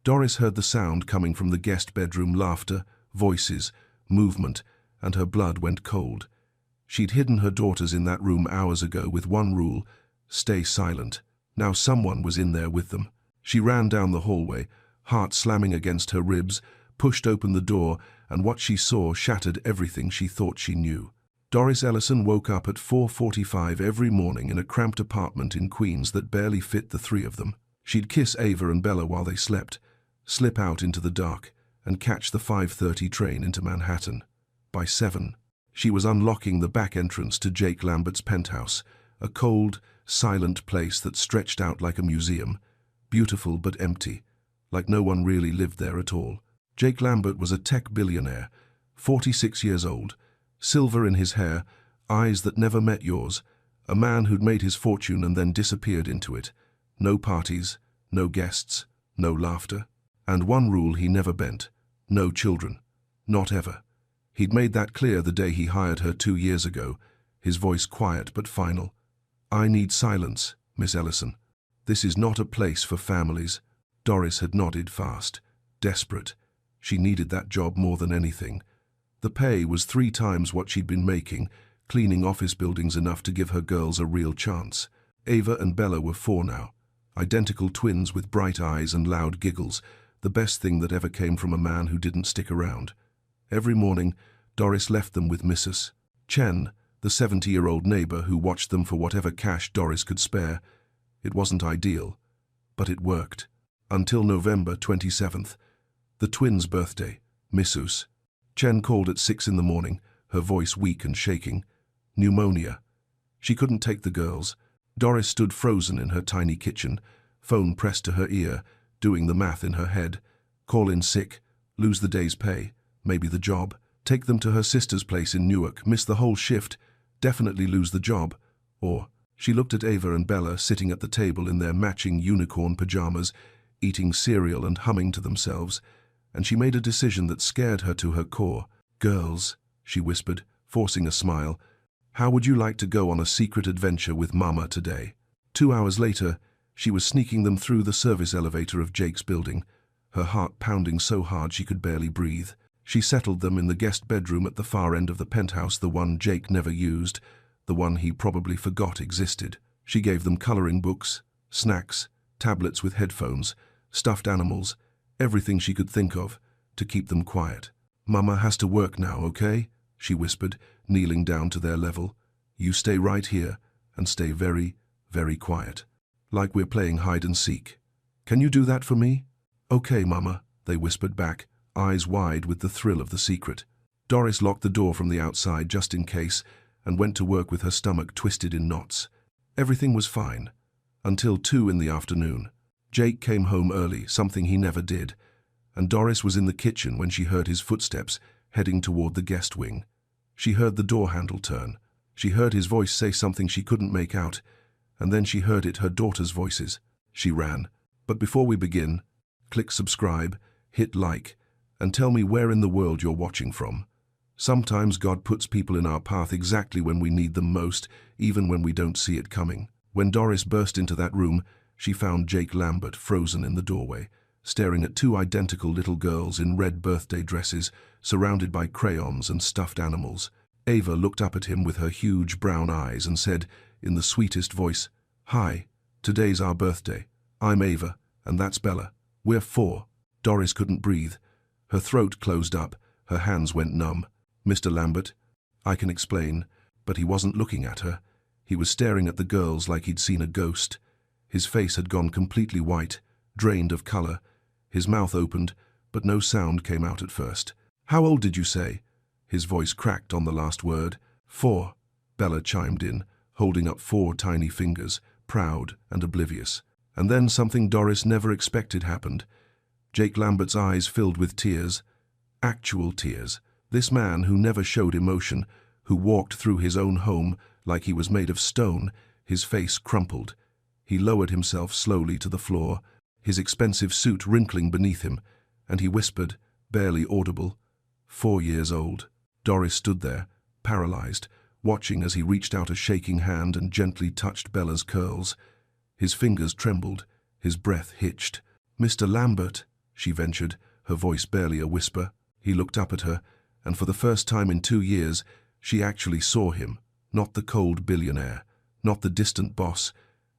Doris heard the sound coming from the guest bedroom: laughter, voices, movement, and her blood went cold. She'd hidden her daughters in that room hours ago with one rule: stay silent. Now someone was in there with them. She ran down the hallway, heart slamming against her ribs, pushed open the door, and what she saw shattered everything she thought she knew. Doris Ellison woke up at 4:45 every morning in a cramped apartment in Queens that barely fit the three of them. She'd kiss Ava and Bella while they slept, slip out into the dark, and catch the 5:30 train into Manhattan. By 7, she was unlocking the back entrance to Jake Lambert's penthouse, a cold, silent place that stretched out like a museum, beautiful but empty, like no one really lived there at all. Jake Lambert was a tech billionaire, 46 years old, silver in his hair, eyes that never met yours, a man who'd made his fortune and then disappeared into it. No parties, no guests, no laughter. And one rule he never bent: no children. Not ever. He'd made that clear the day he hired her 2 years ago, his voice quiet but final. "I need silence, Miss Ellison. This is not a place for families." Doris had nodded fast, desperate. She needed that job more than anything. The pay was 3 times what she'd been making, cleaning office buildings enough to give her girls a real chance. Ava and Bella were 4 now, identical twins with bright eyes and loud giggles, the best thing that ever came from a man who didn't stick around. Every morning, Doris left them with Mrs. Chen, the 70-year-old neighbor who watched them for whatever cash Doris could spare. It wasn't ideal, but it worked. Until November 27th, the twins' birthday, Mrs. Chen called at 6 in the morning, her voice weak and shaking. Pneumonia. She couldn't take the girls. Doris stood frozen in her tiny kitchen, phone pressed to her ear, doing the math in her head. Call in sick, lose the day's pay, maybe the job. Take them to her sister's place in Newark, miss the whole shift, definitely lose the job. Or, she looked at Ava and Bella sitting at the table in their matching unicorn pajamas, eating cereal and humming to themselves, and she made a decision that scared her to her core. "Girls," she whispered, forcing a smile, "how would you like to go on a secret adventure with Mama today?" 2 hours later, she was sneaking them through the service elevator of Jake's building, her heart pounding so hard she could barely breathe. She settled them in the guest bedroom at the far end of the penthouse, the one Jake never used, the one he probably forgot existed. She gave them coloring books, snacks, tablets with headphones, stuffed animals, everything she could think of, to keep them quiet. "Mama has to work now, okay?" she whispered, kneeling down to their level. "You stay right here and stay very, very quiet. Like we're playing hide and seek. Can you do that for me?" "Okay, Mama," they whispered back, eyes wide with the thrill of the secret. Doris locked the door from the outside just in case and went to work with her stomach twisted in knots. Everything was fine. Until 2 in the afternoon. Jake came home early, something he never did, and Doris was in the kitchen when she heard his footsteps heading toward the guest wing. She heard the door handle turn. She heard his voice say something she couldn't make out, and then she heard it, her daughter's voices. She ran. "But before we begin, click subscribe, hit like, and tell me where in the world you're watching from. Sometimes God puts people in our path exactly when we need them most, even when we don't see it coming." When Doris burst into that room, she found Jake Lambert frozen in the doorway, staring at 2 identical little girls in red birthday dresses, surrounded by crayons and stuffed animals. Ava looked up at him with her huge brown eyes and said, in the sweetest voice, "Hi, today's our birthday. I'm Ava, and that's Bella. We're 4. Doris couldn't breathe. Her throat closed up, her hands went numb. "Mr. Lambert, I can explain," but he wasn't looking at her. He was staring at the girls like he'd seen a ghost. His face had gone completely white, drained of color. His mouth opened, but no sound came out at first. "How old did you say?" His voice cracked on the last word. 4, Bella chimed in, holding up 4 tiny fingers, proud and oblivious. And then something Doris never expected happened. Jake Lambert's eyes filled with tears. Actual tears. This man who never showed emotion, who walked through his own home like he was made of stone, his face crumpled. He lowered himself slowly to the floor, his expensive suit wrinkling beneath him, and he whispered, barely audible, 4 years old. Doris stood there, paralyzed, watching as he reached out a shaking hand and gently touched Bella's curls. His fingers trembled, his breath hitched. "Mr. Lambert," she ventured, her voice barely a whisper. He looked up at her, and for the first time in 2 years, she actually saw him, not the cold billionaire, not the distant boss.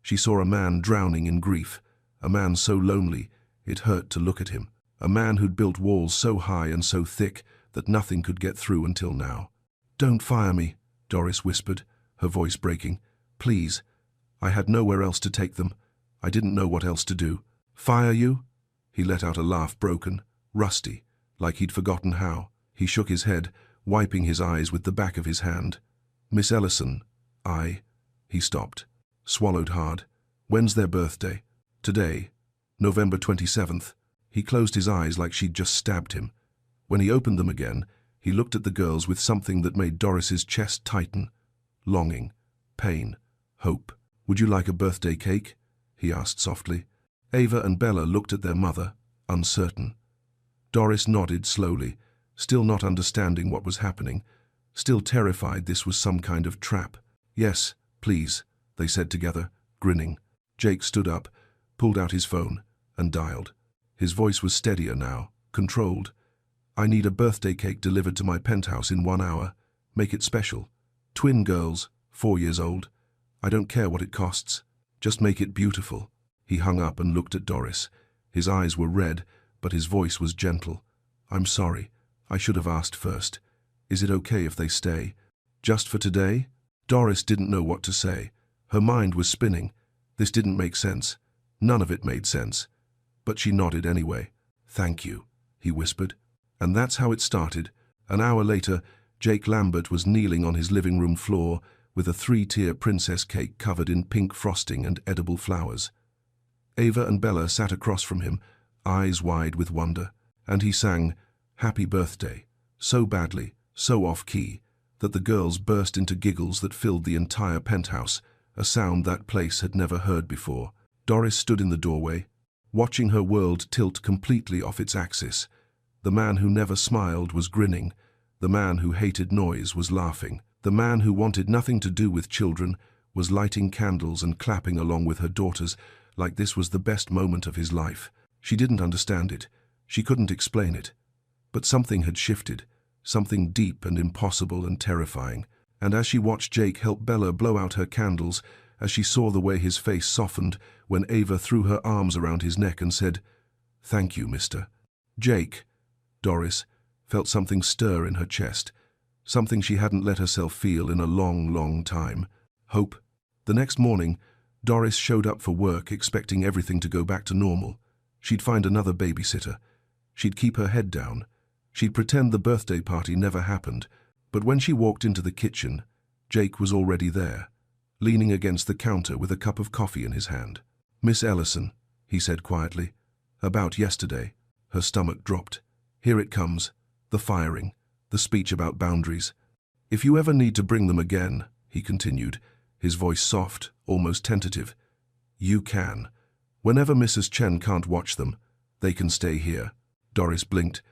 She saw a man drowning in grief, a man so lonely it hurt to look at him, a man who'd built walls so high and so thick that nothing could get through until now. "Don't fire me," Doris whispered, her voice breaking. "Please. I had nowhere else to take them. I didn't know what else to do." "Fire you?" He let out a laugh, broken, rusty, like he'd forgotten how. He shook his head, wiping his eyes with the back of his hand. "Miss Ellison, He stopped, swallowed hard. "When's their birthday?" "Today, November 27th. He closed his eyes like she'd just stabbed him. When he opened them again, he looked at the girls with something that made Doris's chest tighten. Longing, pain, hope. "Would you like a birthday cake?" he asked softly. Ava and Bella looked at their mother, uncertain. Doris nodded slowly, still not understanding what was happening, still terrified this was some kind of trap. "Yes, please," they said together, grinning. Jake stood up, pulled out his phone, and dialed. His voice was steadier now, controlled. "I need a birthday cake delivered to my penthouse in 1 hour. Make it special. Twin girls, 4 years old. I don't care what it costs. Just make it beautiful." He hung up and looked at Doris. His eyes were red, but his voice was gentle. "I'm sorry. I should have asked first. Is it okay if they stay? Just for today?" Doris didn't know what to say. Her mind was spinning. This didn't make sense. None of it made sense. But she nodded anyway. "Thank you," he whispered. And that's how it started. An hour later, Jake Lambert was kneeling on his living room floor with a 3-tier princess cake covered in pink frosting and edible flowers. Ava and Bella sat across from him, eyes wide with wonder, and he sang "Happy Birthday" so badly, so off-key, that the girls burst into giggles that filled the entire penthouse, a sound that place had never heard before. Doris stood in the doorway, watching her world tilt completely off its axis. The man who never smiled was grinning. The man who hated noise was laughing. The man who wanted nothing to do with children was lighting candles and clapping along with her daughters like this was the best moment of his life. She didn't understand it. She couldn't explain it. But something had shifted, something deep and impossible and terrifying. And as she watched Jake help Bella blow out her candles, as she saw the way his face softened when Ava threw her arms around his neck and said, "Thank you, mister." "Jake," Doris felt something stir in her chest, something she hadn't let herself feel in a long, long time. Hope. The next morning, Doris showed up for work expecting everything to go back to normal. She'd find another babysitter. She'd keep her head down. She'd pretend the birthday party never happened. But when she walked into the kitchen, Jake was already there, leaning against the counter with a cup of coffee in his hand. "Miss Ellison," he said quietly. "About yesterday." Her stomach dropped. "Here it comes. The firing. The speech about boundaries. If you ever need to bring them again," he continued, his voice soft, almost tentative, "you can. Whenever Mrs. Chen can't watch them, they can stay here." Doris blinked.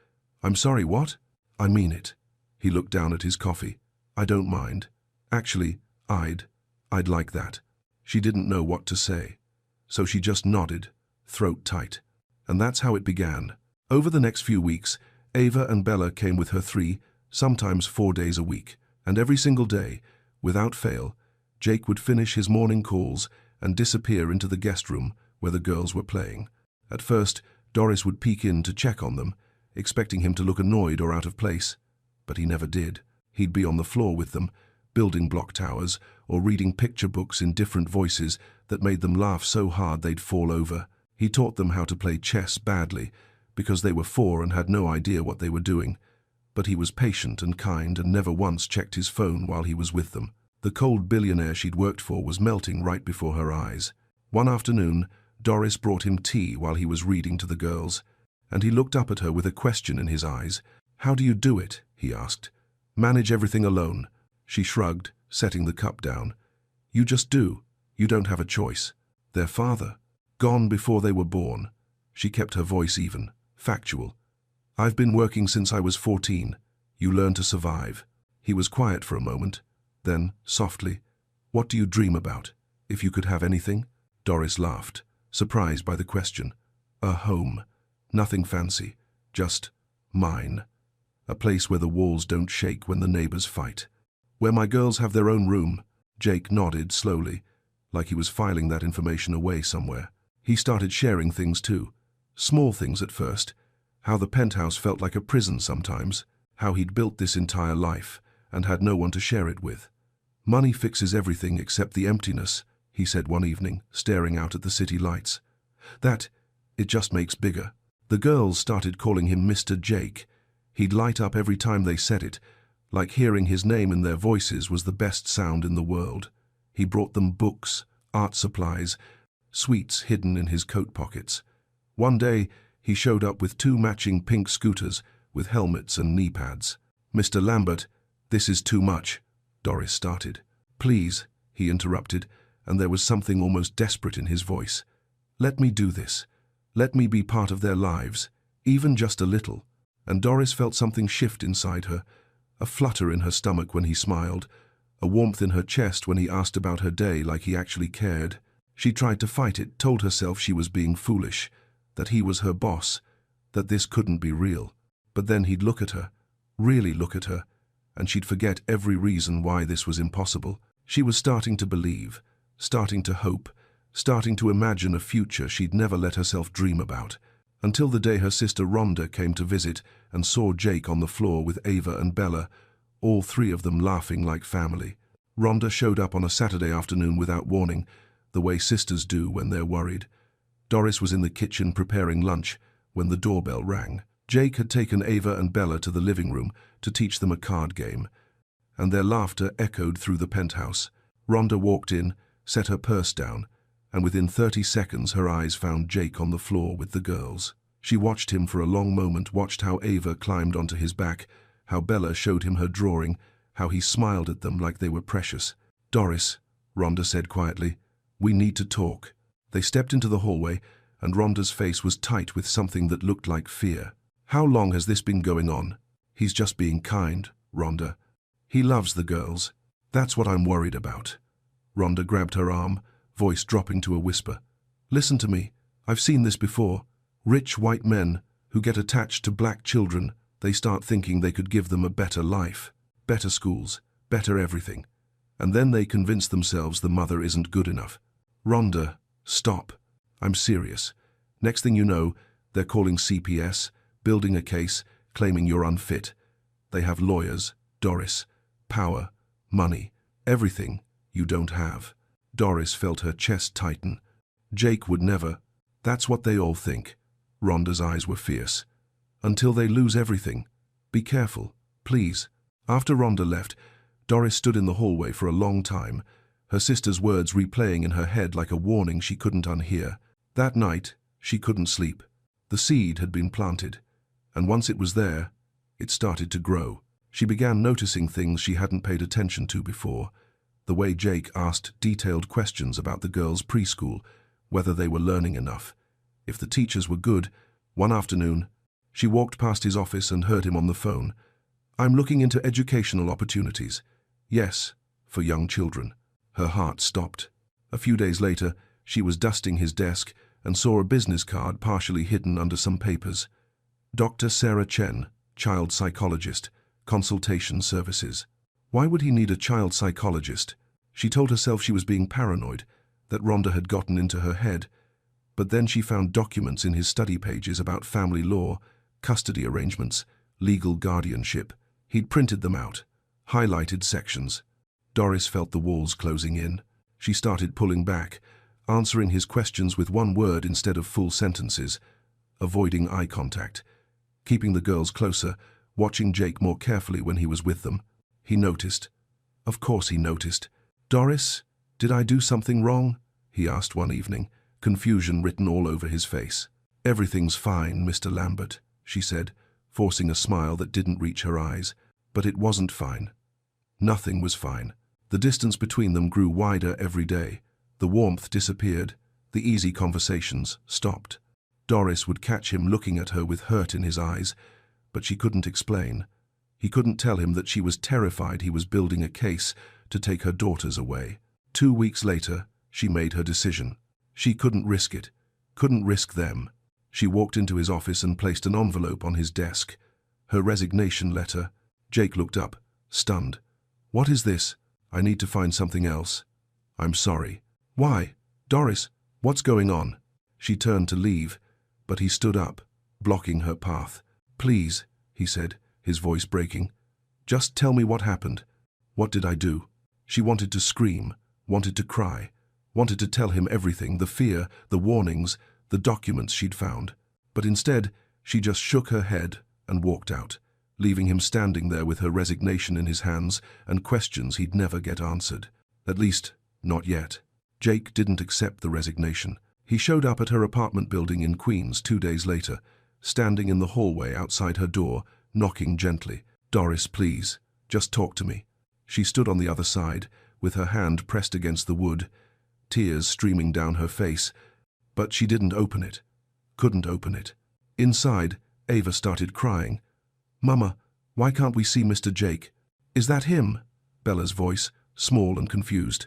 "I'm sorry, what?" "I mean it." He looked down at his coffee. "I don't mind. Actually, I'd like that." She didn't know what to say, so she just nodded, throat tight. And that's how it began. Over the next few weeks, Ava and Bella came with her 3, sometimes 4 days a week, and every single day, without fail, Jake would finish his morning calls and disappear into the guest room where the girls were playing. At first, Doris would peek in to check on them, expecting him to look annoyed or out of place. But he never did. He'd be on the floor with them, building block towers or reading picture books in different voices that made them laugh so hard they'd fall over. He taught them how to play chess badly, because they were 4 and had no idea what they were doing. But he was patient and kind and never once checked his phone while he was with them. The cold billionaire she'd worked for was melting right before her eyes. One afternoon, Doris brought him tea while he was reading to the girls, and he looked up at her with a question in his eyes. "How do you do it?" he asked. "Manage everything alone?" She shrugged, setting the cup down. "You just do. You don't have a choice. Their father, gone before they were born." She kept her voice even, factual. "I've been working since I was 14. You learn to survive." He was quiet for a moment. Then, softly, "What do you dream about, if you could have anything?" Doris laughed, surprised by the question. "A home." Nothing fancy, just mine. A place where the walls don't shake when the neighbors fight. Where my girls have their own room. Jake nodded slowly, like he was filing that information away somewhere. He started sharing things too. Small things at first. How the penthouse felt like a prison sometimes. How he'd built this entire life and had no one to share it with. Money fixes everything except the emptiness, he said one evening, staring out at the city lights. It just makes bigger. The girls started calling him Mr. Jake. He'd light up every time they said it, like hearing his name in their voices was the best sound in the world. He brought them books, art supplies, sweets hidden in his coat pockets. One day, he showed up with 2 matching pink scooters with helmets and knee pads. "Mr. Lambert, this is too much," Doris started. "Please," he interrupted, and there was something almost desperate in his voice. "Let me do this. Let me be part of their lives, even just a little." And Doris felt something shift inside her, a flutter in her stomach when he smiled, a warmth in her chest when he asked about her day like he actually cared. She tried to fight it, told herself she was being foolish, that he was her boss, that this couldn't be real. But then he'd look at her, really look at her, and she'd forget every reason why this was impossible. She was starting to believe, starting to hope, starting to imagine a future she'd never let herself dream about. Until the day her sister Rhonda came to visit and saw Jake on the floor with Ava and Bella, all 3 of them laughing like family. Rhonda showed up on a Saturday afternoon without warning, the way sisters do when they're worried. Doris was in the kitchen preparing lunch when the doorbell rang. Jake had taken Ava and Bella to the living room to teach them a card game, and their laughter echoed through the penthouse. Rhonda walked in, set her purse down, and within 30 seconds her eyes found Jake on the floor with the girls. She watched him for a long moment, watched how Ava climbed onto his back, how Bella showed him her drawing, how he smiled at them like they were precious. "Doris," Rhonda said quietly, "we need to talk." They stepped into the hallway, and Rhonda's face was tight with something that looked like fear. "How long has this been going on?" "He's just being kind, Rhonda. He loves the girls. That's what I'm worried about." Rhonda grabbed her arm, voice dropping to a whisper. "Listen to me. I've seen this before. Rich white men who get attached to black children, they start thinking they could give them a better life, better schools, better everything. And then they convince themselves the mother isn't good enough." "Rhonda, stop. I'm serious. Next thing you know, they're calling CPS, building a case, claiming you're unfit. They have lawyers, Doris, power, money, everything you don't have." Doris felt her chest tighten. "Jake would never. That's what they all think." Rhonda's eyes were fierce. "Until they lose everything. Be careful, please." After Rhonda left, Doris stood in the hallway for a long time, her sister's words replaying in her head like a warning she couldn't unhear. That night, she couldn't sleep. The seed had been planted, and once it was there, it started to grow. She began noticing things she hadn't paid attention to before. The way Jake asked detailed questions about the girls' preschool, whether they were learning enough, if the teachers were good. One afternoon, she walked past his office and heard him on the phone. "I'm looking into educational opportunities." "Yes, for young children." Her heart stopped. A few days later, she was dusting his desk and saw a business card partially hidden under some papers. "Dr. Sarah Chen, child psychologist, consultation services." Why would he need a child psychologist? She told herself she was being paranoid, that Rhonda had gotten into her head. But then she found documents in his study pages about family law, custody arrangements, legal guardianship. He'd printed them out, highlighted sections. Doris felt the walls closing in. She started pulling back, answering his questions with one word instead of full sentences, avoiding eye contact, keeping the girls closer, watching Jake more carefully when he was with them. He noticed. Of course he noticed. "Doris, did I do something wrong?" he asked one evening, confusion written all over his face. "Everything's fine, Mr. Lambert," she said, forcing a smile that didn't reach her eyes. But it wasn't fine. Nothing was fine. The distance between them grew wider every day. The warmth disappeared. The easy conversations stopped. Doris would catch him looking at her with hurt in his eyes, but she couldn't explain. He couldn't tell him that she was terrified he was building a case to take her daughters away. 2 weeks later, she made her decision. She couldn't risk it, couldn't risk them. She walked into his office and placed an envelope on his desk. Her resignation letter. Jake looked up, stunned. What is this? I need to find something else. I'm sorry. Why? Doris, what's going on? She turned to leave, but he stood up, blocking her path. Please, he said, his voice breaking. Just tell me what happened. What did I do? She wanted to scream, wanted to cry, wanted to tell him everything, the fear, the warnings, the documents she'd found. But instead, she just shook her head and walked out, leaving him standing there with her resignation in his hands and questions he'd never get answered. At least, not yet. Jake didn't accept the resignation. He showed up at her apartment building in Queens 2 days later, standing in the hallway outside her door, knocking gently. Doris, please, just talk to me. She stood on the other side, with her hand pressed against the wood, tears streaming down her face, but she didn't open it. Couldn't open it. Inside, Ava started crying. Mama, why can't we see Mr. Jake? Is that him? Bella's voice, small and confused.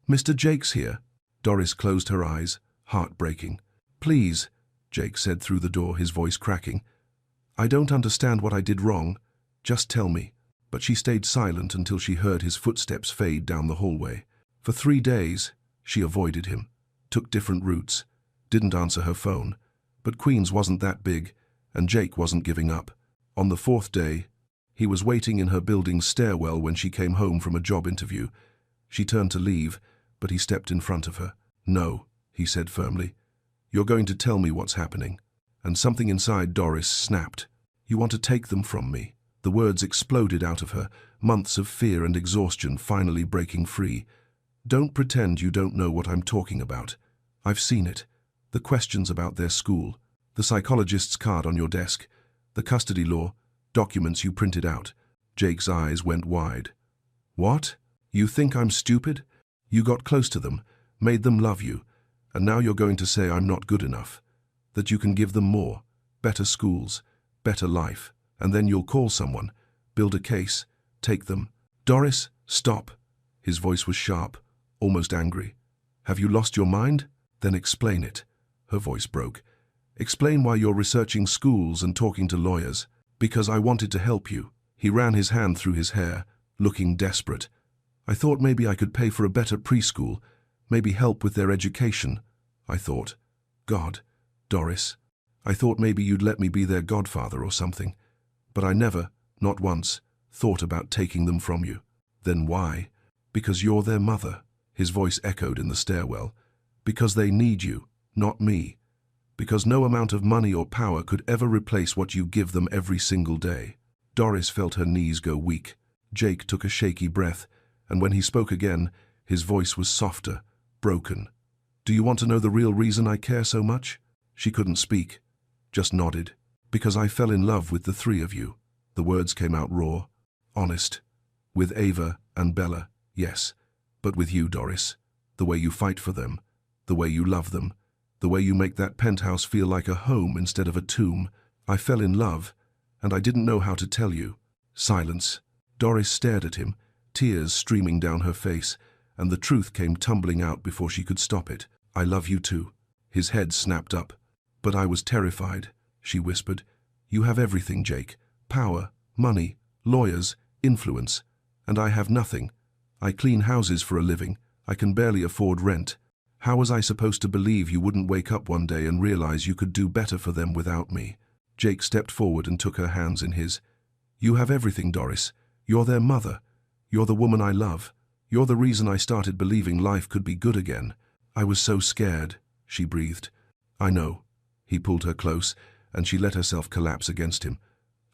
Mr. Jake's here. Doris closed her eyes, heartbreaking. Please, Jake said through the door, his voice cracking. I don't understand what I did wrong. Just tell me. But she stayed silent until she heard his footsteps fade down the hallway. For 3 days, she avoided him, took different routes, didn't answer her phone. But Queens wasn't that big, and Jake wasn't giving up. On the 4th day, he was waiting in her building's stairwell when she came home from a job interview. She turned to leave, but he stepped in front of her. No, he said firmly. You're going to tell me what's happening. And something inside Doris snapped. You want to take them from me. The words exploded out of her, months of fear and exhaustion finally breaking free. Don't pretend you don't know what I'm talking about. I've seen it. The questions about their school, the psychologist's card on your desk, the custody law, documents you printed out. Jake's eyes went wide. What? You think I'm stupid? You got close to them, made them love you, and now you're going to say I'm not good enough, that you can give them more, better schools, better life, and then you'll call someone, build a case, take them. Doris, stop. His voice was sharp, almost angry. Have you lost your mind? Then explain it. Her voice broke. Explain why you're researching schools and talking to lawyers. Because I wanted to help you. He ran his hand through his hair, looking desperate. I thought maybe I could pay for a better preschool, maybe help with their education. I thought, God, Doris, I thought maybe you'd let me be their godfather or something. But I never, not once, thought about taking them from you. Then why? Because you're their mother. His voice echoed in the stairwell. Because they need you, not me. Because no amount of money or power could ever replace what you give them every single day. Doris felt her knees go weak. Jake took a shaky breath, and when he spoke again, his voice was softer, broken. Do you want to know the real reason I care so much? She couldn't speak, just nodded. Because I fell in love with the 3 of you. The words came out raw, honest. With Ava and Bella, yes. But with you, Doris, the way you fight for them, the way you love them, the way you make that penthouse feel like a home instead of a tomb. I fell in love, and I didn't know how to tell you. Silence. Doris stared at him, tears streaming down her face, and the truth came tumbling out before she could stop it. I love you too. His head snapped up. But I was terrified, she whispered. You have everything, Jake. Power, money, lawyers, influence. And I have nothing. I clean houses for a living. I can barely afford rent. How was I supposed to believe you wouldn't wake up one day and realize you could do better for them without me? Jake stepped forward and took her hands in his. You have everything, Doris. You're their mother. You're the woman I love. You're the reason I started believing life could be good again. I was so scared, she breathed. I know. He pulled her close, and she let herself collapse against him.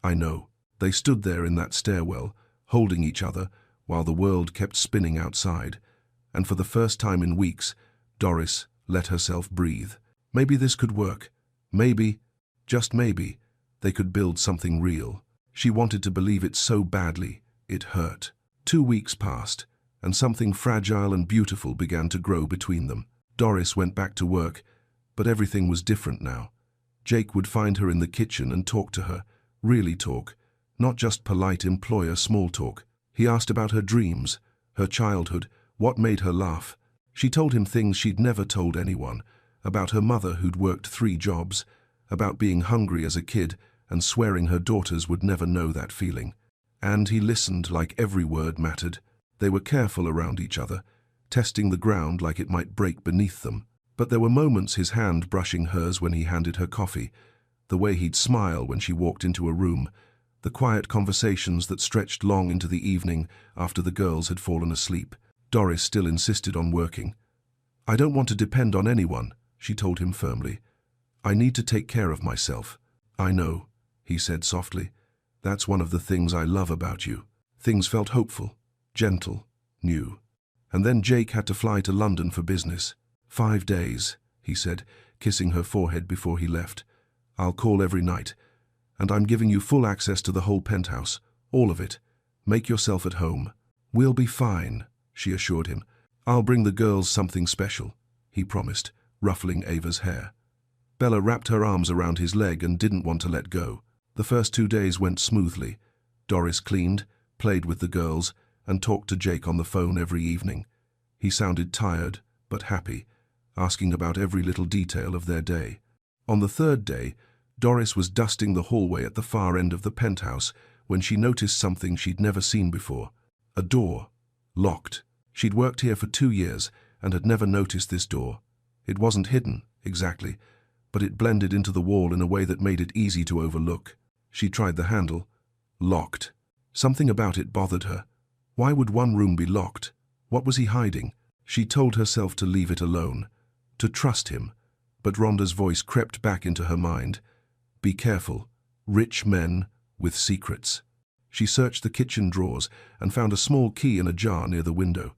I know. They stood there in that stairwell, holding each other, while the world kept spinning outside. And for the first time in weeks, Doris let herself breathe. Maybe this could work. Maybe, just maybe, they could build something real. She wanted to believe it so badly, it hurt. 2 weeks passed, and something fragile and beautiful began to grow between them. Doris went back to work, but everything was different now. Jake would find her in the kitchen and talk to her, really talk, not just polite employer small talk. He asked about her dreams, her childhood, what made her laugh. She told him things she'd never told anyone, about her mother who'd worked 3 jobs, about being hungry as a kid and swearing her daughters would never know that feeling. And he listened like every word mattered. They were careful around each other, testing the ground like it might break beneath them. But there were moments, his hand brushing hers when he handed her coffee, the way he'd smile when she walked into a room, the quiet conversations that stretched long into the evening after the girls had fallen asleep. Doris still insisted on working. "I don't want to depend on anyone," she told him firmly. "I need to take care of myself." "I know," he said softly. "That's one of the things I love about you." Things felt hopeful, gentle, new. And then Jake had to fly to London for business. 5 days, he said, kissing her forehead before he left. "I'll call every night. And I'm giving you full access to the whole penthouse, all of it. Make yourself at home." "We'll be fine," she assured him. "I'll bring the girls something special," he promised, ruffling Ava's hair. Bella wrapped her arms around his leg and didn't want to let go. The first 2 days went smoothly. Doris cleaned, played with the girls, and talked to Jake on the phone every evening. He sounded tired, but happy, asking about every little detail of their day. On the 3rd day, Doris was dusting the hallway at the far end of the penthouse when she noticed something she'd never seen before. A door. Locked. She'd worked here for 2 years and had never noticed this door. It wasn't hidden, exactly, but it blended into the wall in a way that made it easy to overlook. She tried the handle. Locked. Something about it bothered her. Why would one room be locked? What was he hiding? She told herself to leave it alone, to trust him, but Rhonda's voice crept back into her mind. "Be careful. Rich men with secrets." She searched the kitchen drawers and found a small key in a jar near the window.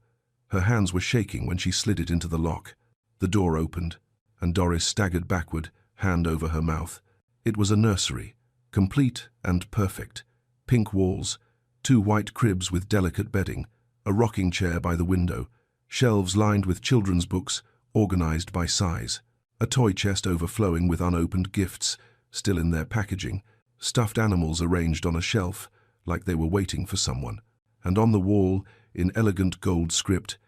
Her hands were shaking when she slid it into the lock. The door opened, and Doris staggered backward, hand over her mouth. It was a nursery, complete and perfect. Pink walls, 2 white cribs with delicate bedding, a rocking chair by the window, shelves lined with children's books, organized by size, a toy chest overflowing with unopened gifts, still in their packaging, stuffed animals arranged on a shelf, like they were waiting for someone, and on the wall, in elegant gold script,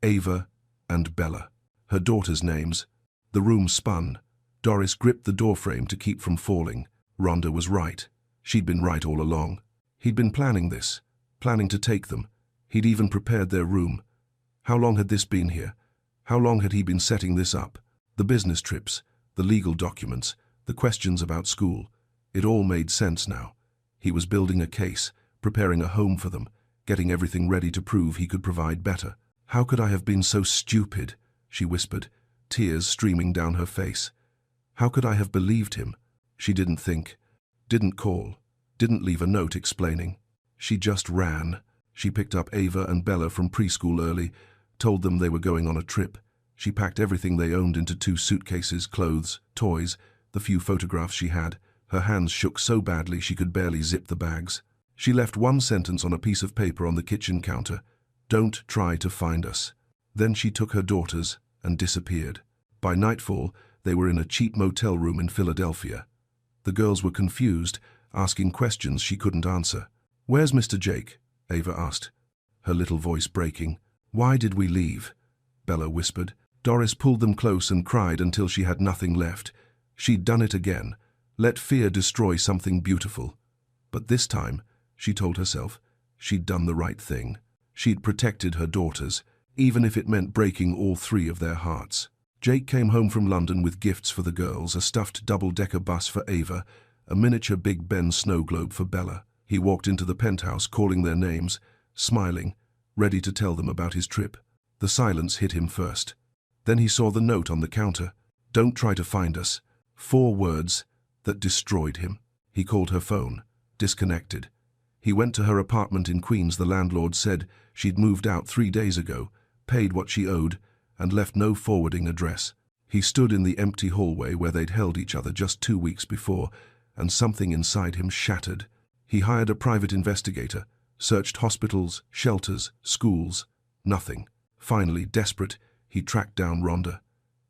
Ava and Bella, her daughters' names. The room spun. Doris gripped the doorframe to keep from falling. Rhonda was right. She'd been right all along. He'd been planning this, planning to take them. He'd even prepared their room. How long had this been here? How long had he been setting this up? The business trips, the legal documents, the questions about school. It all made sense now. He was building a case, preparing a home for them, getting everything ready to prove he could provide better. "How could I have been so stupid?" she whispered, tears streaming down her face. "How could I have believed him?" She didn't think, didn't call, didn't leave a note explaining. She just ran. She picked up Ava and Bella from preschool early, told them they were going on a trip. She packed everything they owned into 2 suitcases, clothes, toys, the few photographs she had. Her hands shook so badly she could barely zip the bags. She left 1 sentence on a piece of paper on the kitchen counter. "Don't try to find us." Then she took her daughters and disappeared. By nightfall, they were in a cheap motel room in Philadelphia. The girls were confused, asking questions she couldn't answer. "Where's Mr. Jake?" Ava asked, her little voice breaking. "Why did we leave?" Bella whispered. Doris pulled them close and cried until she had nothing left. She'd done it again. Let fear destroy something beautiful. But this time, she told herself, she'd done the right thing. She'd protected her daughters, even if it meant breaking all 3 of their hearts. Jake came home from London with gifts for the girls, a stuffed double-decker bus for Ava, a miniature Big Ben snow globe for Bella. He walked into the penthouse, calling their names, smiling, ready to tell them about his trip. The silence hit him first. Then he saw the note on the counter. "Don't try to find us." 4 words that destroyed him. He called her phone, disconnected. He went to her apartment in Queens. The landlord said she'd moved out 3 days ago, paid what she owed, and left no forwarding address. He stood in the empty hallway where they'd held each other just 2 weeks before, and something inside him shattered. He hired a private investigator, searched hospitals, shelters, schools. Nothing. Finally, desperate, he tracked down Rhonda.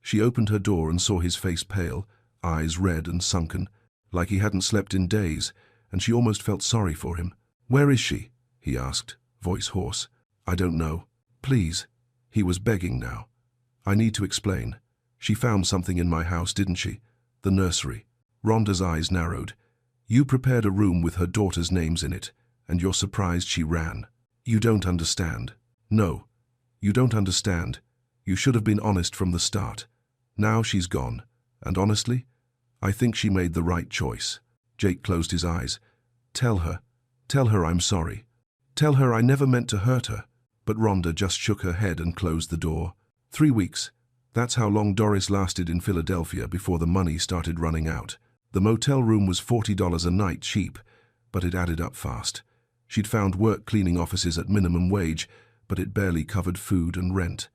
She opened her door and saw his face pale, eyes red and sunken, like he hadn't slept in days, and she almost felt sorry for him. "Where is she?" he asked, voice hoarse. "I don't know. Please." He was begging now. "I need to explain. She found something in my house, didn't she? The nursery." Rhonda's eyes narrowed. You prepared a room with her daughter's names in it, and you're surprised she ran. You don't understand. No, you don't understand. You should have been honest from the start. Now she's gone, and honestly, I think she made the right choice. Jake closed his eyes. Tell her I'm sorry. Tell her I never meant to hurt her. But Rhonda just shook her head and closed the door. 3 weeks. That's how long Doris lasted in Philadelphia before the money started running out. The motel room was $40 a night cheap, but it added up fast. She'd found work cleaning offices at minimum wage, but it barely covered food and rent.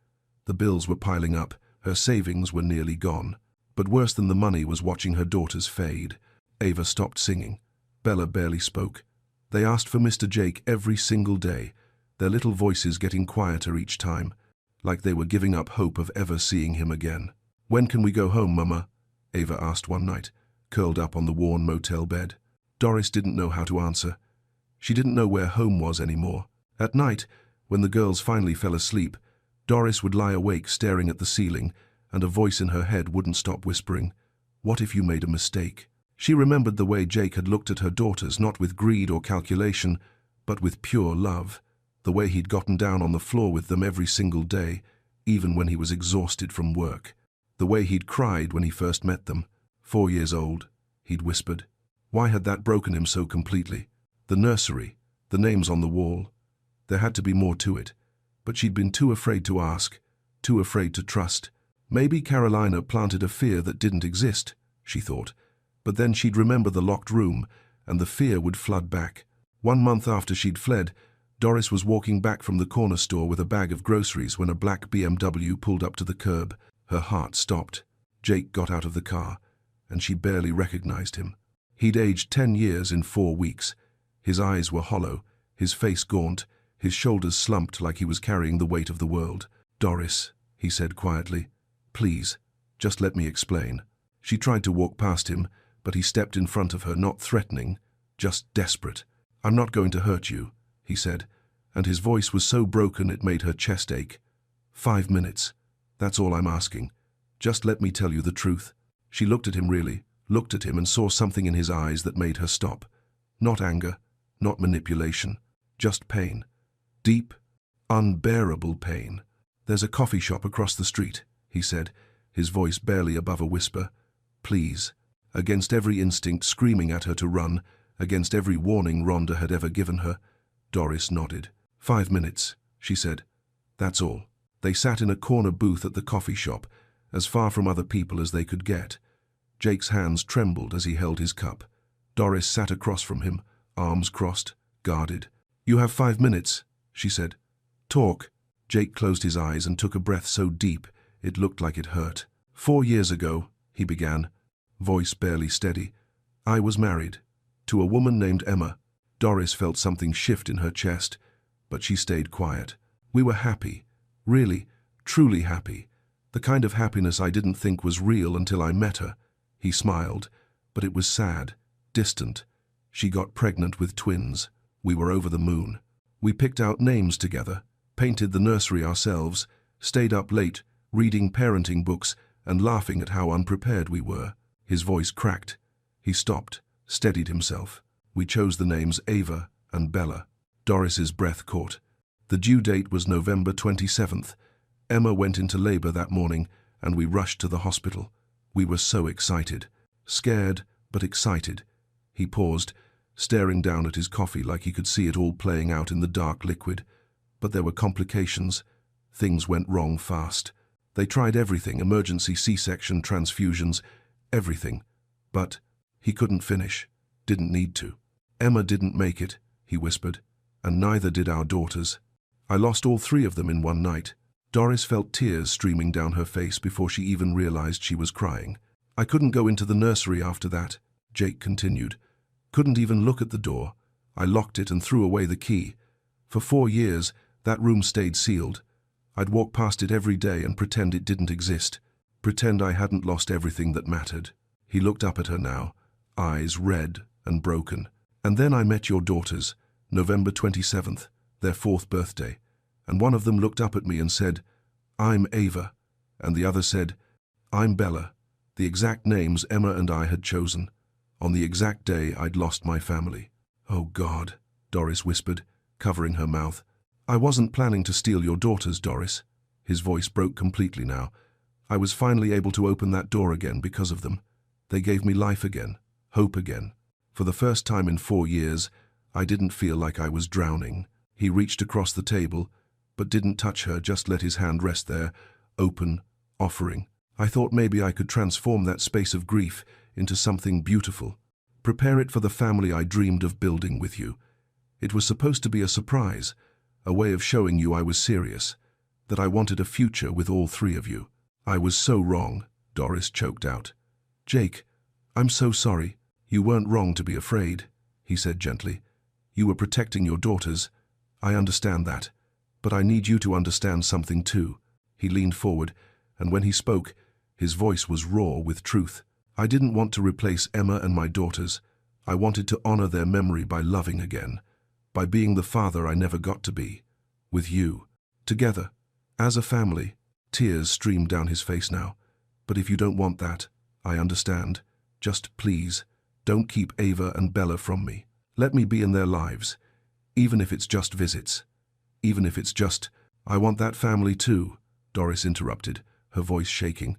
The bills were piling up, her savings were nearly gone. But worse than the money was watching her daughters fade. Ava stopped singing. Bella barely spoke. They asked for Mr. Jake every single day, their little voices getting quieter each time, like they were giving up hope of ever seeing him again. When can we go home, Mama? Ava asked one night, curled up on the worn motel bed. Doris didn't know how to answer. She didn't know where home was anymore. At night, when the girls finally fell asleep, Doris would lie awake staring at the ceiling, and a voice in her head wouldn't stop whispering, "What if you made a mistake?" She remembered the way Jake had looked at her daughters, not with greed or calculation, but with pure love. The way he'd gotten down on the floor with them every single day, even when he was exhausted from work. The way he'd cried when he first met them. 4 years old, he'd whispered. Why had that broken him so completely? The nursery, the names on the wall. There had to be more to it, but she'd been too afraid to ask, too afraid to trust. Maybe Carolina planted a fear that didn't exist, she thought. But then she'd remember the locked room, and the fear would flood back. 1 month after she'd fled, Doris was walking back from the corner store with a bag of groceries when a black BMW pulled up to the curb. Her heart stopped. Jake got out of the car, and she barely recognized him. He'd aged 10 years in 4 weeks. His eyes were hollow, his face gaunt, his shoulders slumped like he was carrying the weight of the world. "Doris," he said quietly, "please, just let me explain." She tried to walk past him, but he stepped in front of her, not threatening, just desperate. "I'm not going to hurt you," he said, and his voice was so broken it made her chest ache. 5 minutes. That's all I'm asking. Just let me tell you the truth." She looked at him really, looked at him and saw something in his eyes that made her stop. Not anger, not manipulation, just pain. Deep, unbearable pain. "There's a coffee shop across the street," he said, his voice barely above a whisper. "Please." Against every instinct screaming at her to run, against every warning Rhonda had ever given her, Doris nodded. 5 minutes, she said. That's all. They sat in a corner booth at the coffee shop, as far from other people as they could get. Jake's hands trembled as he held his cup. Doris sat across from him, arms crossed, guarded. "You have 5 minutes," she said. "Talk." Jake closed his eyes and took a breath so deep it looked like it hurt. 4 years ago, he began, voice barely steady, "I was married to a woman named Emma." Doris felt something shift in her chest, but she stayed quiet. "We were happy, really, truly happy. The kind of happiness I didn't think was real until I met her." He smiled, but it was sad, distant. "She got pregnant with twins. We were over the moon. We picked out names together, painted the nursery ourselves, stayed up late, reading parenting books and laughing at how unprepared we were." His voice cracked. He stopped, steadied himself. "We chose the names Ava and Bella." Doris's breath caught. The due date was November 27th. Emma went into labor that morning, and we rushed to the hospital. We were so excited. Scared, but excited. He paused, staring down at his coffee like he could see it all playing out in the dark liquid. But there were complications. Things went wrong fast. They tried everything, emergency C-section, transfusions, everything. But he couldn't finish. Didn't need to. "Emma didn't make it," he whispered, "and neither did our daughters. I lost all 3 of them in one night." Doris felt tears streaming down her face before she even realized she was crying. "I couldn't go into the nursery after that," Jake continued. "Couldn't even look at the door. I locked it and threw away the key. For 4 years, that room stayed sealed. I'd walk past it every day and pretend it didn't exist. Pretend I hadn't lost everything that mattered." He looked up at her now, eyes red and broken. "And then I met your daughters, November 27th, their 4th birthday, and one of them looked up at me and said, 'I'm Ava,' and the other said, 'I'm Bella,' the exact names Emma and I had chosen. on the exact day I'd lost my family. "Oh God," Doris whispered, covering her mouth. "I wasn't planning to steal your daughters, Doris." His voice broke completely now. "I was finally able to open that door again because of them. They gave me life again, hope again. For the first time in 4 years, I didn't feel like I was drowning." He reached across the table, but didn't touch her, just let his hand rest there, open, offering. "I thought maybe I could transform that space of grief into something beautiful. Prepare it for the family I dreamed of building with you. It was supposed to be a surprise, a way of showing you I was serious, that I wanted a future with all 3 of you." "I was so wrong," Doris choked out. "Jake, I'm so sorry. You weren't wrong to be afraid," he said gently. "You were protecting your daughters. I understand that. But I need you to understand something too." He leaned forward, and when he spoke, his voice was raw with truth. "I didn't want to replace Emma and my daughters. I wanted to honor their memory by loving again, by being the father I never got to be. With you. Together. As a family." Tears streamed down his face now. "But if you don't want that, I understand. Just please, don't keep Ava and Bella from me. Let me be in their lives, even if it's just visits. Even if it's just—" "I want that family too," Doris interrupted, her voice shaking.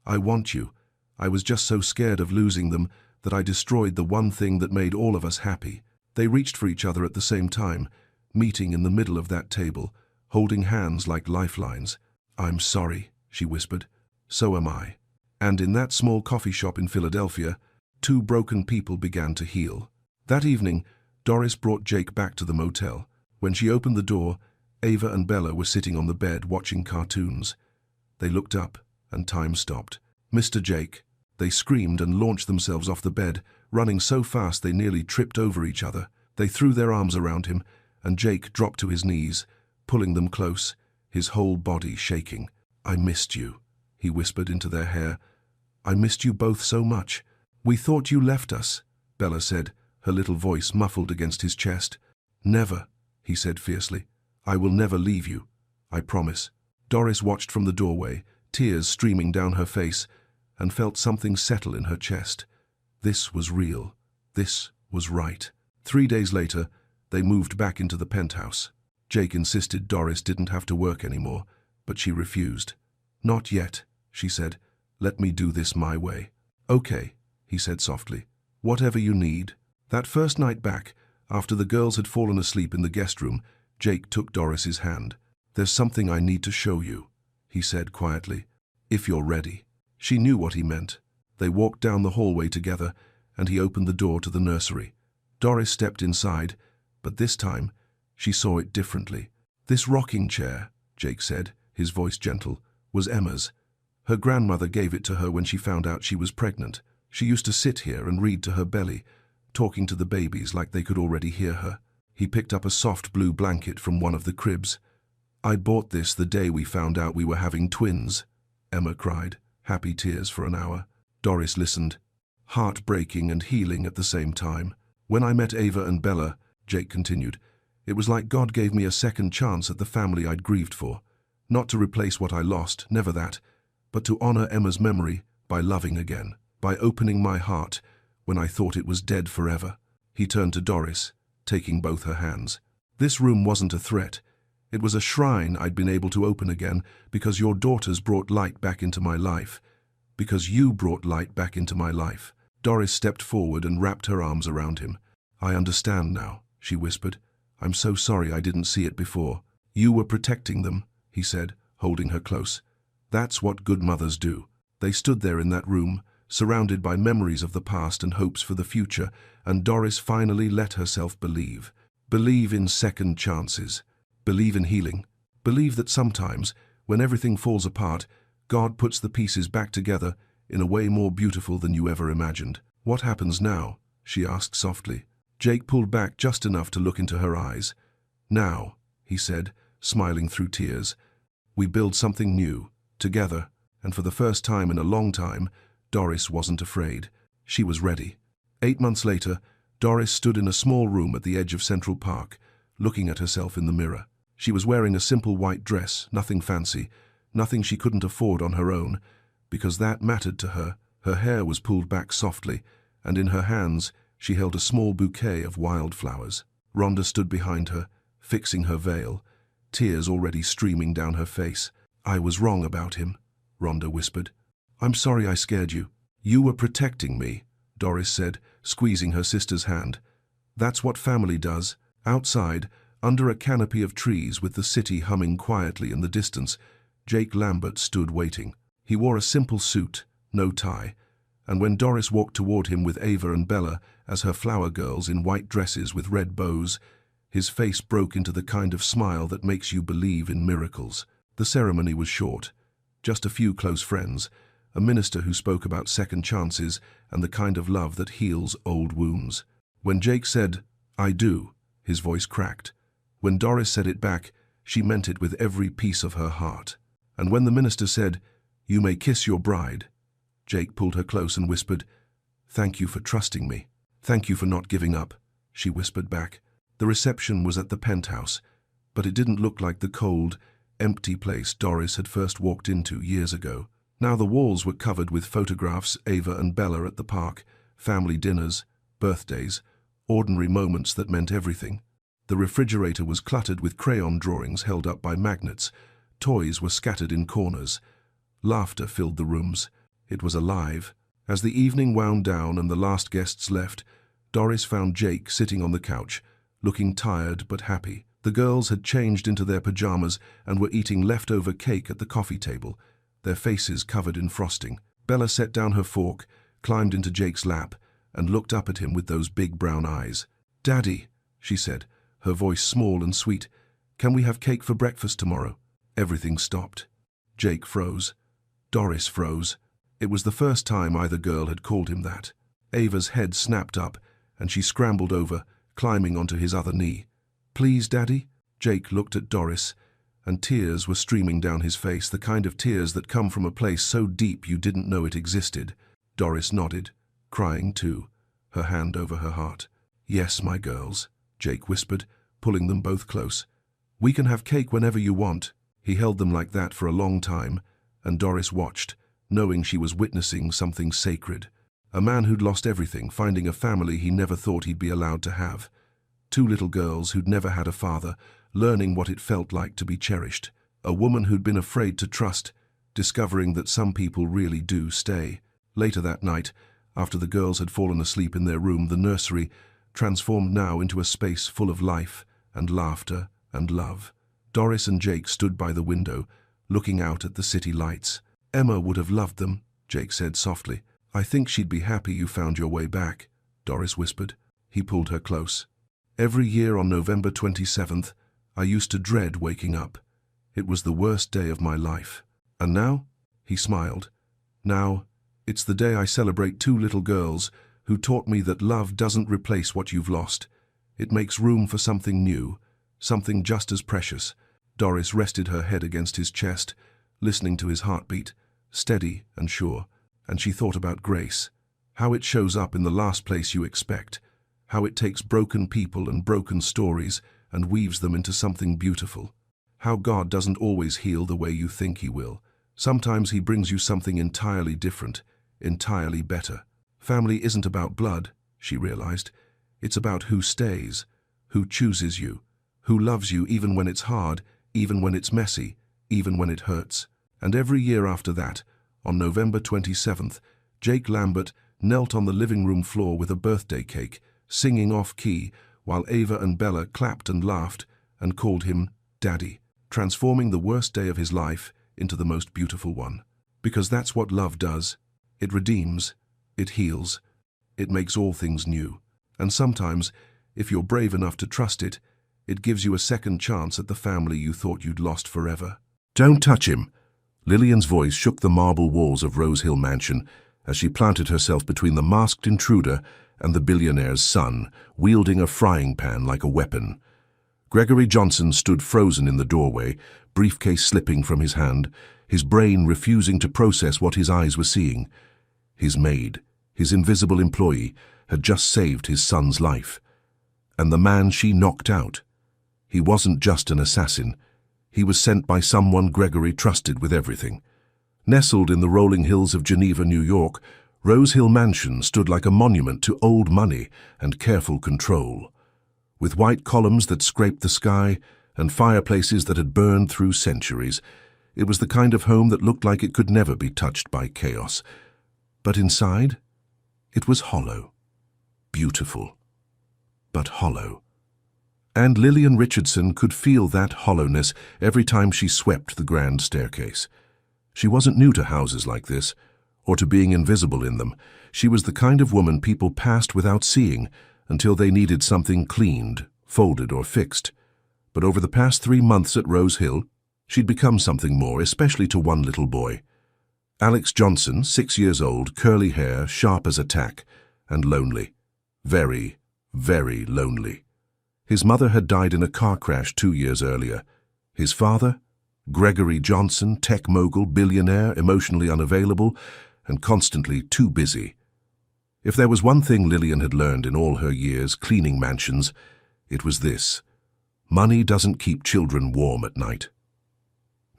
"I want you. I was just so scared of losing them that I destroyed the one thing that made all of us happy." They reached for each other at the same time, meeting in the middle of that table, holding hands like lifelines. "I'm sorry," she whispered. "So am I." And in that small coffee shop in Philadelphia, 2 broken people began to heal. That evening, Doris brought Jake back to the motel. When she opened the door, Ava and Bella were sitting on the bed watching cartoons. They looked up, and time stopped. "Mr. Jake," they screamed and launched themselves off the bed, running so fast they nearly tripped over each other. They threw their arms around him, and Jake dropped to his knees, pulling them close, his whole body shaking. "I missed you," he whispered into their hair. "I missed you both so much." "We thought you left us," Bella said, her little voice muffled against his chest. "Never," he said fiercely. "I will never leave you. I promise." Doris watched from the doorway, tears streaming down her face, and felt something settle in her chest. This was real. This was right. 3 days later, they moved back into the penthouse. Jake insisted Doris didn't have to work anymore, but she refused. "Not yet," she said. "Let me do this my way." "Okay," he said softly. "Whatever you need." That first night back, after the girls had fallen asleep in the guest room, Jake took Doris's hand. "There's something I need to show you," he said quietly. "If you're ready." She knew what he meant. They walked down the hallway together, and he opened the door to the nursery. Doris stepped inside, but this time, she saw it differently. "This rocking chair," Jake said, his voice gentle, "was Emma's. Her grandmother gave it to her when she found out she was pregnant. She used to sit here and read to her belly, talking to the babies like they could already hear her." He picked up a soft blue blanket from one of the cribs. "I bought this the day we found out we were having twins," Emma cried, happy tears for an hour. Doris listened, heartbreaking and healing at the same time. "When I met Ava and Bella," Jake continued, "it was like God gave me a second chance at the family I'd grieved for. Not to replace what I lost, never that, but to honor Emma's memory by loving again, by opening my heart when I thought it was dead forever." He turned to Doris, taking both her hands. "This room wasn't a threat. It was a shrine I'd been able to open again because your daughters brought light back into my life. Because you brought light back into my life." Doris stepped forward and wrapped her arms around him. "I understand now," she whispered. "I'm so sorry I didn't see it before." "You were protecting them," he said, holding her close. "That's what good mothers do." They stood there in that room, surrounded by memories of the past and hopes for the future, and Doris finally let herself believe. Believe in second chances. Believe in healing. Believe that sometimes, when everything falls apart, God puts the pieces back together in a way more beautiful than you ever imagined. "What happens now?" she asked softly. Jake pulled back just enough to look into her eyes. "Now," he said, smiling through tears, "we build something new, together," and for the first time in a long time, Doris wasn't afraid. She was ready. 8 months later, Doris stood in a small room at the edge of Central Park, looking at herself in the mirror. She was wearing a simple white dress, nothing fancy, nothing she couldn't afford on her own, because that mattered to her. Her hair was pulled back softly, and in her hands she held a small bouquet of wildflowers. Rhonda stood behind her, fixing her veil, tears already streaming down her face. "I was wrong about him," Rhonda whispered. "I'm sorry I scared you." "You were protecting me," Doris said, squeezing her sister's hand. "That's what family does." Outside, under a canopy of trees with the city humming quietly in the distance, Jake Lambert stood waiting. He wore a simple suit, no tie, and when Doris walked toward him with Ava and Bella as her flower girls in white dresses with red bows, his face broke into the kind of smile that makes you believe in miracles. The ceremony was short. Just a few close friends, a minister who spoke about second chances and the kind of love that heals old wounds. When Jake said, "I do," his voice cracked. When Doris said it back, she meant it with every piece of her heart. And when the minister said, "You may kiss your bride," Jake pulled her close and whispered, "Thank you for trusting me. Thank you for not giving up," she whispered back. The reception was at the penthouse, but it didn't look like the cold, empty place Doris had first walked into years ago. Now the walls were covered with photographs Ava and Bella at the park, family dinners, birthdays, ordinary moments that meant everything. The refrigerator was cluttered with crayon drawings held up by magnets. Toys were scattered in corners. Laughter filled the rooms. It was alive. As the evening wound down and the last guests left, Doris found Jake sitting on the couch, looking tired but happy. The girls had changed into their pajamas and were eating leftover cake at the coffee table, their faces covered in frosting. Bella set down her fork, climbed into Jake's lap, and looked up at him with those big brown eyes. "Daddy," she said, her voice small and sweet, "can we have cake for breakfast tomorrow?" Everything stopped. Jake froze. Doris froze. It was the first time either girl had called him that. Ava's head snapped up, and she scrambled over, climbing onto his other knee. "Please, Daddy?" Jake looked at Doris, and tears were streaming down his face, the kind of tears that come from a place so deep you didn't know it existed. Doris nodded, crying too, her hand over her heart. "Yes, my girls," Jake whispered, pulling them both close. "We can have cake whenever you want." He held them like that for a long time, and Doris watched, knowing she was witnessing something sacred. A man who'd lost everything, finding a family he never thought he'd be allowed to have. Two little girls who'd never had a father, learning what it felt like to be cherished. A woman who'd been afraid to trust, discovering that some people really do stay. Later that night, after the girls had fallen asleep in their room, the nursery, transformed now into a space full of life and laughter and love. Doris and Jake stood by the window, looking out at the city lights. "Emma would have loved them," Jake said softly. "I think she'd be happy you found your way back," Doris whispered. He pulled her close. "Every year on November 27th, I used to dread waking up. It was the worst day of my life. And now?" He smiled. "Now, it's the day I celebrate two little girls who taught me that love doesn't replace what you've lost. It makes room for something new, something just as precious." Doris rested her head against his chest, listening to his heartbeat, steady and sure, and she thought about grace, how it shows up in the last place you expect, how it takes broken people and broken stories and weaves them into something beautiful, how God doesn't always heal the way you think he will. Sometimes he brings you something entirely different, entirely better. Family isn't about blood, she realized. It's about who stays, who chooses you, who loves you even when it's hard, even when it's messy, even when it hurts. And every year after that, on November 27th, Jake Lambert knelt on the living room floor with a birthday cake, singing off-key, while Ava and Bella clapped and laughed and called him Daddy, transforming the worst day of his life into the most beautiful one. Because that's what love does. It redeems, it heals, it makes all things new. And sometimes, if you're brave enough to trust it, it gives you a second chance at the family you thought you'd lost forever. "Don't touch him!" Lillian's voice shook the marble walls of Rose Hill Mansion as she planted herself between the masked intruder and the billionaire's son, wielding a frying pan like a weapon. Gregory Johnson stood frozen in the doorway, briefcase slipping from his hand, his brain refusing to process what his eyes were seeing. His maid, his invisible employee, had just saved his son's life. And the man she knocked out. He wasn't just an assassin. He was sent by someone Gregory trusted with everything. Nestled in the rolling hills of Geneva, New York, Rose Hill Mansion stood like a monument to old money and careful control. With white columns that scraped the sky and fireplaces that had burned through centuries, it was the kind of home that looked like it could never be touched by chaos. But inside, it was hollow. Beautiful, but hollow. And Lillian Richardson could feel that hollowness every time she swept the grand staircase. She wasn't new to houses like this, or to being invisible in them. She was the kind of woman people passed without seeing until they needed something cleaned, folded, or fixed. But over the past 3 months at Rose Hill, she'd become something more, especially to one little boy. Alex Johnson, 6 years old, curly hair, sharp as a tack, and lonely. Very, very lonely. His mother had died in a car crash 2 years earlier. His father, Gregory Johnson, tech mogul, billionaire, emotionally unavailable, and constantly too busy. If there was one thing Lillian had learned in all her years cleaning mansions, it was this: money doesn't keep children warm at night.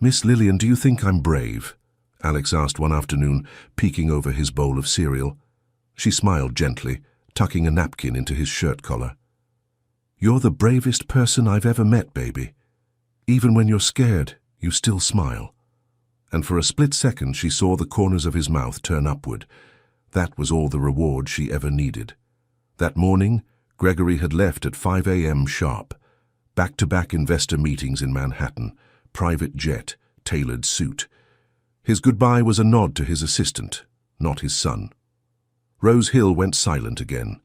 "Miss Lillian, do you think I'm brave?" Alex asked one afternoon, peeking over his bowl of cereal. She smiled gently, tucking a napkin into his shirt collar. "You're the bravest person I've ever met, baby. Even when you're scared, you still smile." And for a split second she saw the corners of his mouth turn upward. That was all the reward she ever needed. That morning, Gregory had left at 5 a.m. sharp. Back-to-back investor meetings in Manhattan, private jet, tailored suit. His goodbye was a nod to his assistant, not his son. Rose Hill went silent again.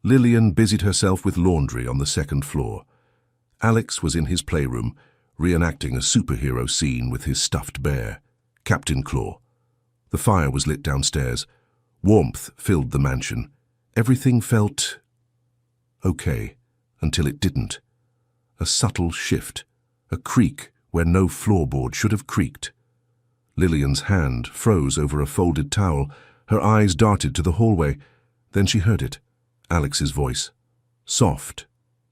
Lillian busied herself with laundry on the second floor. Alex was in his playroom, reenacting a superhero scene with his stuffed bear, Captain Claw. The fire was lit downstairs. Warmth filled the mansion. Everything felt okay, until it didn't. A subtle shift, a creak where no floorboard should have creaked. Lillian's hand froze over a folded towel. Her eyes darted to the hallway. Then she heard it, Alex's voice. Soft,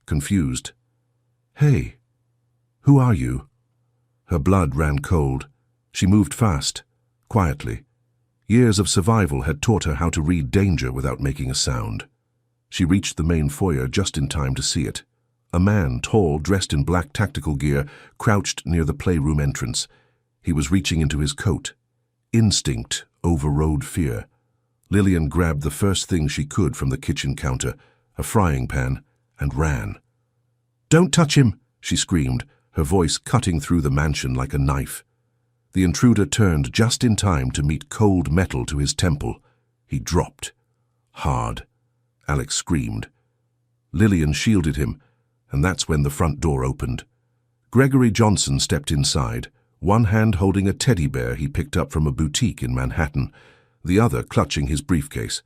confused. "Hey, who are you?" Her blood ran cold. She moved fast, quietly. Years of survival had taught her how to read danger without making a sound. She reached the main foyer just in time to see it. A man, tall, dressed in black tactical gear, crouched near the playroom entrance. He was reaching into his coat. Instinct overrode fear. Lillian grabbed the first thing she could from the kitchen counter, a frying pan, and ran. "Don't touch him!" she screamed, her voice cutting through the mansion like a knife. The intruder turned just in time to meet cold metal to his temple. He dropped. Hard. Alex screamed. Lillian shielded him, and that's when the front door opened. Gregory Johnson stepped inside, one hand holding a teddy bear he picked up from a boutique in Manhattan, the other clutching his briefcase.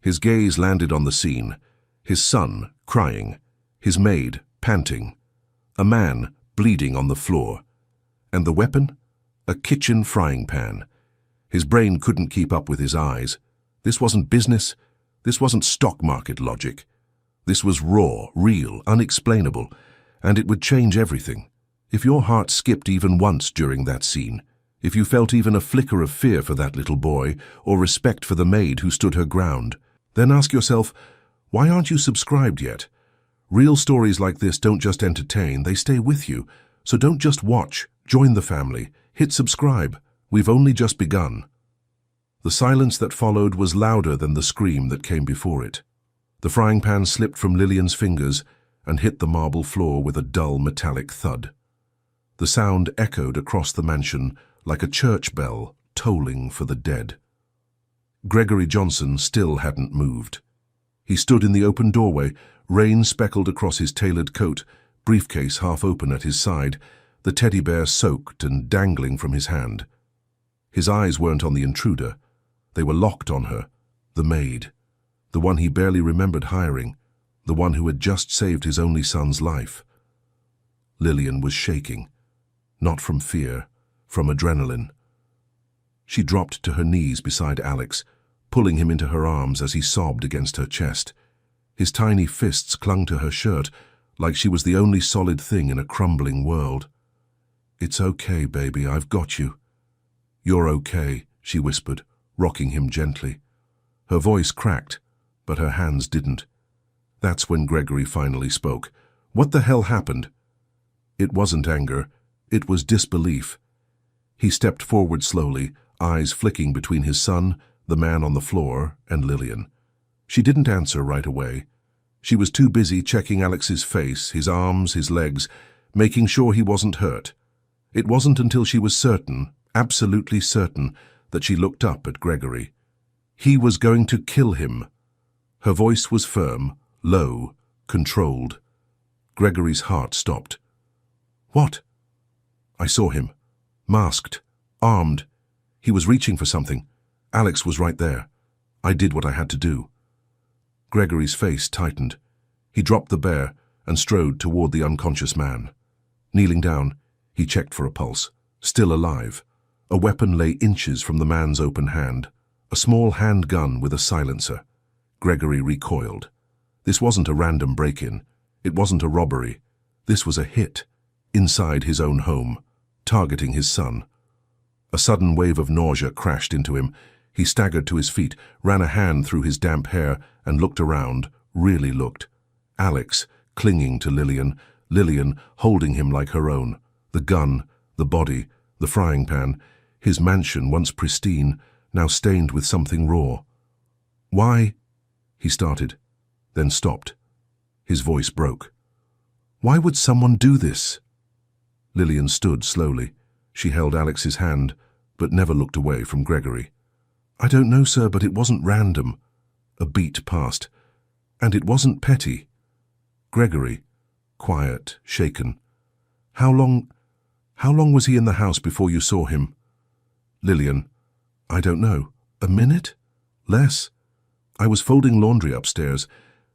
His gaze landed on the scene. His son, crying. His maid, panting. A man, bleeding on the floor. And the weapon? A kitchen frying pan. His brain couldn't keep up with his eyes. This wasn't business. This wasn't stock market logic. This was raw, real, unexplainable, and it would change everything. If your heart skipped even once during that scene, if you felt even a flicker of fear for that little boy or respect for the maid who stood her ground, then ask yourself, why aren't you subscribed yet? Real stories like this don't just entertain, they stay with you. So don't just watch, join the family, hit subscribe. We've only just begun. The silence that followed was louder than the scream that came before it. The frying pan slipped from Lillian's fingers and hit the marble floor with a dull metallic thud. The sound echoed across the mansion like a church bell tolling for the dead. Gregory Johnson still hadn't moved. He stood in the open doorway, rain speckled across his tailored coat, briefcase half open at his side, the teddy bear soaked and dangling from his hand. His eyes weren't on the intruder. They were locked on her, the maid, the one he barely remembered hiring, the one who had just saved his only son's life. Lillian was shaking, not from fear, from adrenaline. She dropped to her knees beside Alex, pulling him into her arms as he sobbed against her chest. His tiny fists clung to her shirt, like she was the only solid thing in a crumbling world. "It's okay, baby, I've got you." "You're okay," she whispered, rocking him gently. Her voice cracked, but her hands didn't. That's when Gregory finally spoke. "What the hell happened?" It wasn't anger, it was disbelief. He stepped forward slowly, eyes flicking between his son, the man on the floor, and Lillian. She didn't answer right away. She was too busy checking Alex's face, his arms, his legs, making sure he wasn't hurt. It wasn't until she was certain, absolutely certain, that she looked up at Gregory. He was going to kill him. Her voice was firm, low, controlled. Gregory's heart stopped. "What?" "I saw him. Masked. Armed. He was reaching for something. Alex was right there. I did what I had to do." Gregory's face tightened. He dropped the bear and strode toward the unconscious man. Kneeling down, he checked for a pulse. Still alive. A weapon lay inches from the man's open hand. A small handgun with a silencer. Gregory recoiled. This wasn't a random break-in. It wasn't a robbery. This was a hit. Inside his own home. Targeting his son. A sudden wave of nausea crashed into him. He staggered to his feet, ran a hand through his damp hair, and looked around, really looked. Alex, clinging to Lillian, Lillian holding him like her own. The gun, the body, the frying pan, his mansion once pristine, now stained with something raw. "Why?" he started, then stopped. His voice broke. "Why would someone do this?" Lillian stood slowly. She held Alex's hand, but never looked away from Gregory. "I don't know, sir, but it wasn't random." A beat passed. "And it wasn't petty." Gregory, quiet, shaken. How long was he in the house before you saw him?" Lillian, "I don't know. A minute? Less. I was folding laundry upstairs.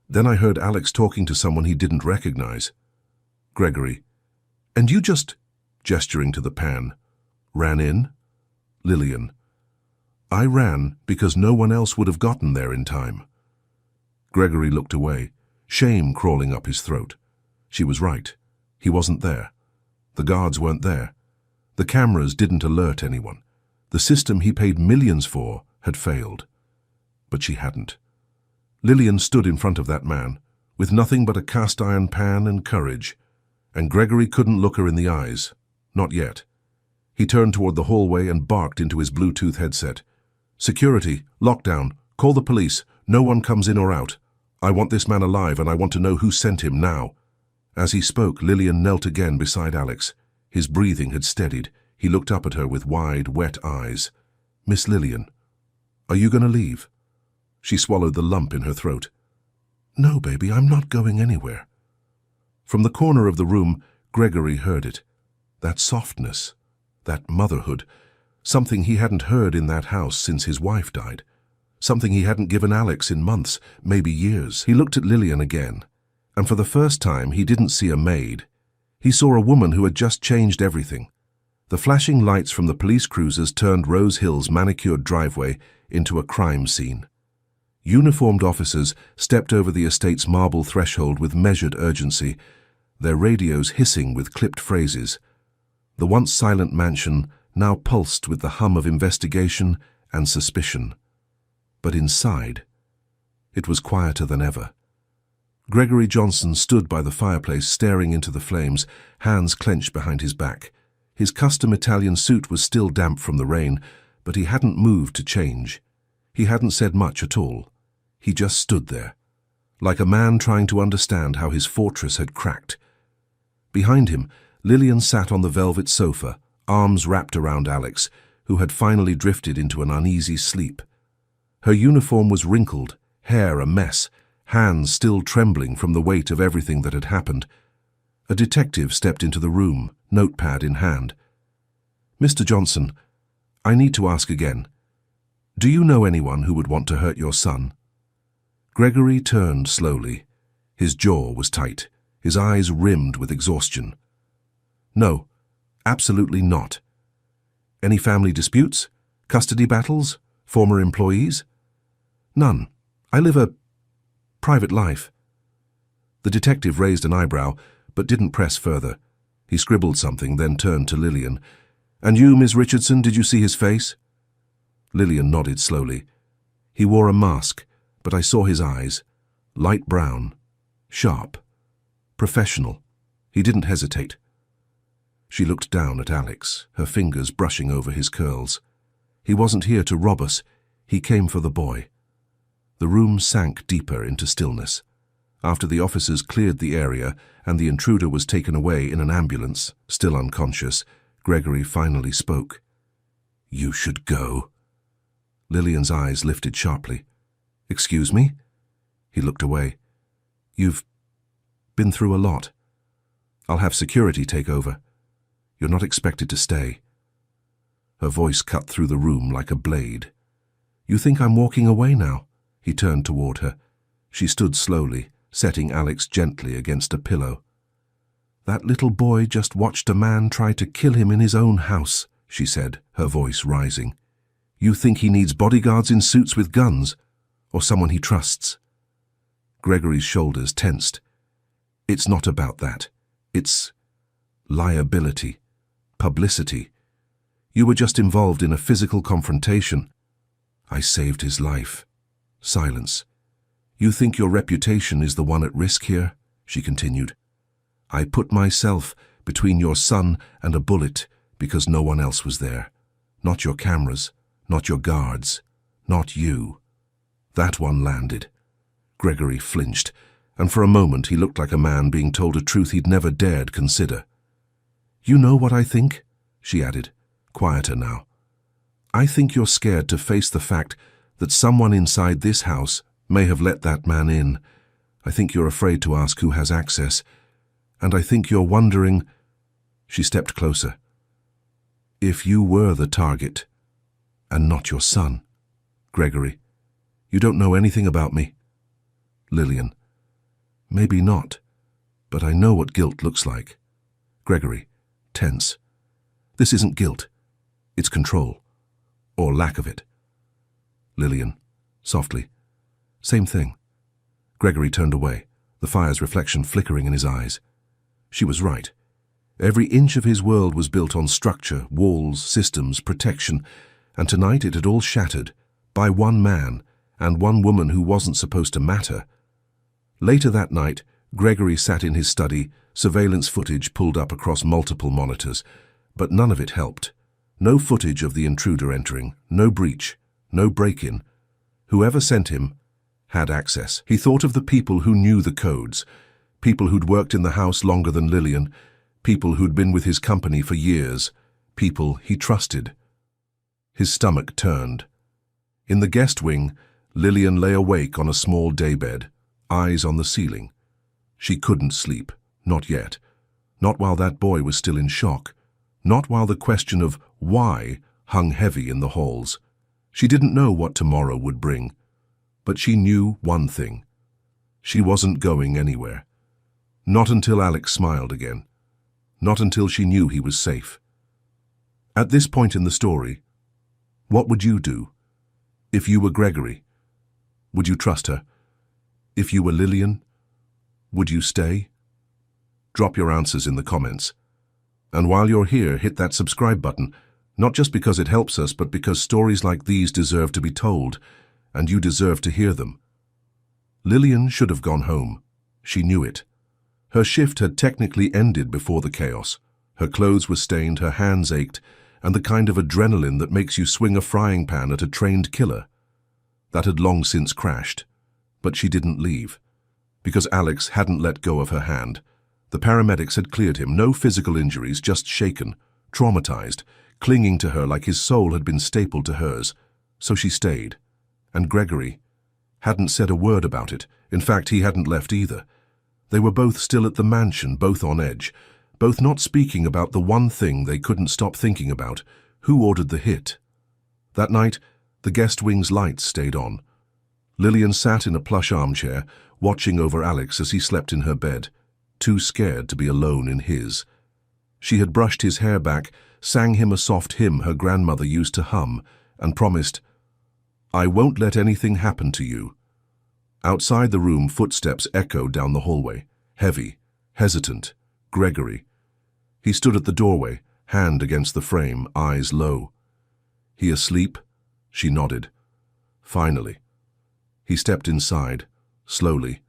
Then I heard Alex talking to someone he didn't recognize." Gregory, "And you just," gesturing to the pan, "ran in?" Lillian, "I ran because no one else would have gotten there in time." Gregory looked away, shame crawling up his throat. She was right. He wasn't there. The guards weren't there. The cameras didn't alert anyone. The system he paid millions for had failed. But she hadn't. Lillian stood in front of that man, with nothing but a cast-iron pan and courage, and Gregory couldn't look her in the eyes. Not yet. He turned toward the hallway and barked into his Bluetooth headset. "Security, lockdown, call the police, no one comes in or out. I want this man alive and I want to know who sent him now." As he spoke, Lillian knelt again beside Alex. His breathing had steadied. He looked up at her with wide, wet eyes. "Miss Lillian, are you going to leave?" She swallowed the lump in her throat. "No, baby, I'm not going anywhere." From the corner of the room, Gregory heard it. That softness, that motherhood, something he hadn't heard in that house since his wife died. Something he hadn't given Alex in months, maybe years. He looked at Lillian again, and for the first time he didn't see a maid. He saw a woman who had just changed everything. The flashing lights from the police cruisers turned Rose Hill's manicured driveway into a crime scene. Uniformed officers stepped over the estate's marble threshold with measured urgency, their radios hissing with clipped phrases. The once silent mansion now pulsed with the hum of investigation and suspicion. But inside, it was quieter than ever. Gregory Johnson stood by the fireplace staring into the flames, hands clenched behind his back. His custom Italian suit was still damp from the rain, but he hadn't moved to change. He hadn't said much at all. He just stood there, like a man trying to understand how his fortress had cracked. Behind him, Lillian sat on the velvet sofa, arms wrapped around Alex, who had finally drifted into an uneasy sleep. Her uniform was wrinkled, hair a mess, hands still trembling from the weight of everything that had happened. A detective stepped into the room, notepad in hand. "Mr. Johnson, I need to ask again. Do you know anyone who would want to hurt your son?" Gregory turned slowly. His jaw was tight, his eyes rimmed with exhaustion. "No, absolutely not." "Any family disputes? Custody battles? Former employees?" "None. I live a private life." The detective raised an eyebrow, but didn't press further. He scribbled something, then turned to Lillian. "And you, Miss Richardson, did you see his face?" Lillian nodded slowly. He wore a mask, but I saw his eyes. Light brown, sharp, professional. He didn't hesitate. She looked down at Alex, her fingers brushing over his curls. He wasn't here to rob us. He came for the boy. The room sank deeper into stillness. After the officers cleared the area and the intruder was taken away in an ambulance, still unconscious, Gregory finally spoke. "You should go." Lillian's eyes lifted sharply. "Excuse me?" He looked away. "You've been through a lot. I'll have security take over. You're not expected to stay." Her voice cut through the room like a blade. "You think I'm walking away now?" He turned toward her. She stood slowly, setting Alex gently against a pillow. "That little boy just watched a man try to kill him in his own house," she said, her voice rising. "You think he needs bodyguards in suits with guns, or someone he trusts?" Gregory's shoulders tensed. "It's not about that. It's liability, publicity. You were just involved in a physical confrontation. I saved his life." Silence. "You think your reputation is the one at risk here?" she continued. "I put myself between your son and a bullet because no one else was there. Not your cameras, not your guards, not you." That one landed. Gregory flinched, and for a moment he looked like a man being told a truth he'd never dared consider. "You know what I think?" she added, quieter now. "I think you're scared to face the fact that someone inside this house may have let that man in. I think you're afraid to ask who has access. And I think you're wondering—" She stepped closer. "If you were the target, and not your son." "Gregory, you don't know anything about me." Lillian, "Maybe not, but I know what guilt looks like." Gregory, tense. "This isn't guilt. It's control. Or lack of it." Lillian, softly. "Same thing." Gregory turned away, the fire's reflection flickering in his eyes. She was right. Every inch of his world was built on structure, walls, systems, protection, and tonight it had all shattered, by one man, and one woman who wasn't supposed to matter. Later that night, Gregory sat in his study, surveillance footage pulled up across multiple monitors, but none of it helped. No footage of the intruder entering, no breach, no break-in. Whoever sent him had access. He thought of the people who knew the codes, people who'd worked in the house longer than Lillian, people who'd been with his company for years, people he trusted. His stomach turned. In the guest wing, Lillian lay awake on a small daybed, eyes on the ceiling. She couldn't sleep, not yet. Not while that boy was still in shock. Not while the question of why hung heavy in the halls. She didn't know what tomorrow would bring. But she knew one thing. She wasn't going anywhere. Not until Alex smiled again. Not until she knew he was safe. At this point in the story, what would you do? If you were Gregory, would you trust her? If you were Lillian, would you stay? Drop your answers in the comments. And while you're here, hit that subscribe button, not just because it helps us, but because stories like these deserve to be told, and you deserve to hear them. Lillian should have gone home. She knew it. Her shift had technically ended before the chaos. Her clothes were stained, her hands ached, and the kind of adrenaline that makes you swing a frying pan at a trained killer. That had long since crashed. But she didn't leave. Because Alex hadn't let go of her hand. The paramedics had cleared him, no physical injuries, just shaken, traumatized, clinging to her like his soul had been stapled to hers. So she stayed. And Gregory hadn't said a word about it. In fact, he hadn't left either. They were both still at the mansion, both on edge, both not speaking about the one thing they couldn't stop thinking about: who ordered the hit. That night, the guest wing's lights stayed on. Lillian sat in a plush armchair, watching over Alex as he slept in her bed, too scared to be alone in his. She had brushed his hair back, sang him a soft hymn her grandmother used to hum, and promised, "I won't let anything happen to you." Outside the room, footsteps echoed down the hallway, heavy, hesitant. Gregory. He stood at the doorway, hand against the frame, eyes low. "He asleep?" She nodded. "Finally." He stepped inside, slowly.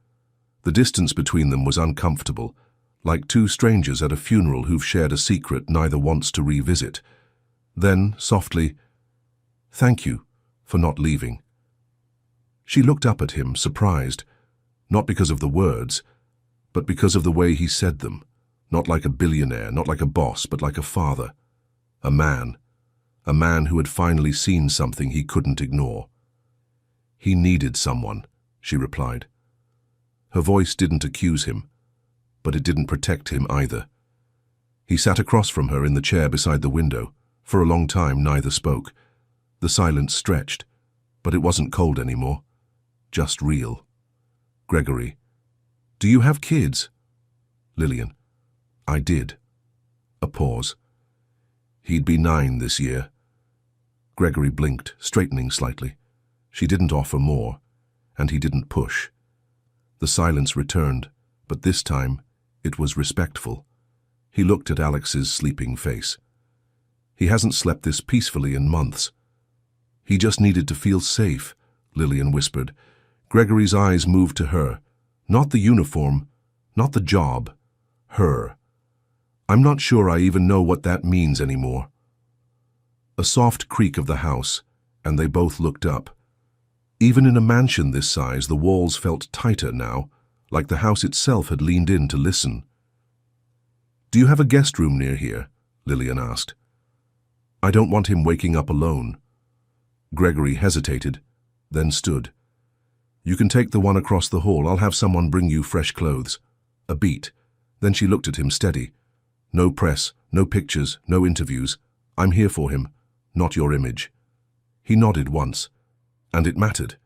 The distance between them was uncomfortable, like two strangers at a funeral who've shared a secret neither wants to revisit. Then, softly, "Thank you for not leaving." She looked up at him, surprised, not because of the words, but because of the way he said them. Not like a billionaire, not like a boss, but like a father. A man who had finally seen something he couldn't ignore. "He needed someone," she replied. Her voice didn't accuse him, but it didn't protect him either. He sat across from her in the chair beside the window. For a long time, neither spoke. The silence stretched, but it wasn't cold anymore, just real. "Gregory, do you have kids?" Lillian, "I did." A pause. "He'd be 9 this year." Gregory blinked, straightening slightly. She didn't offer more, and he didn't push. The silence returned, but this time it was respectful. He looked at Alex's sleeping face. "He hasn't slept this peacefully in months." "He just needed to feel safe," Lillian whispered. Gregory's eyes moved to her. Not the uniform, not the job. Her. "I'm not sure I even know what that means anymore." A soft creak of the house, and they both looked up. Even in a mansion this size, the walls felt tighter now, like the house itself had leaned in to listen. "Do you have a guest room near here?" Lillian asked. "I don't want him waking up alone." Gregory hesitated, then stood. "You can take the one across the hall. I'll have someone bring you fresh clothes." A beat. Then she looked at him steady. "No press, no pictures, no interviews. I'm here for him, not your image." He nodded once, and it mattered,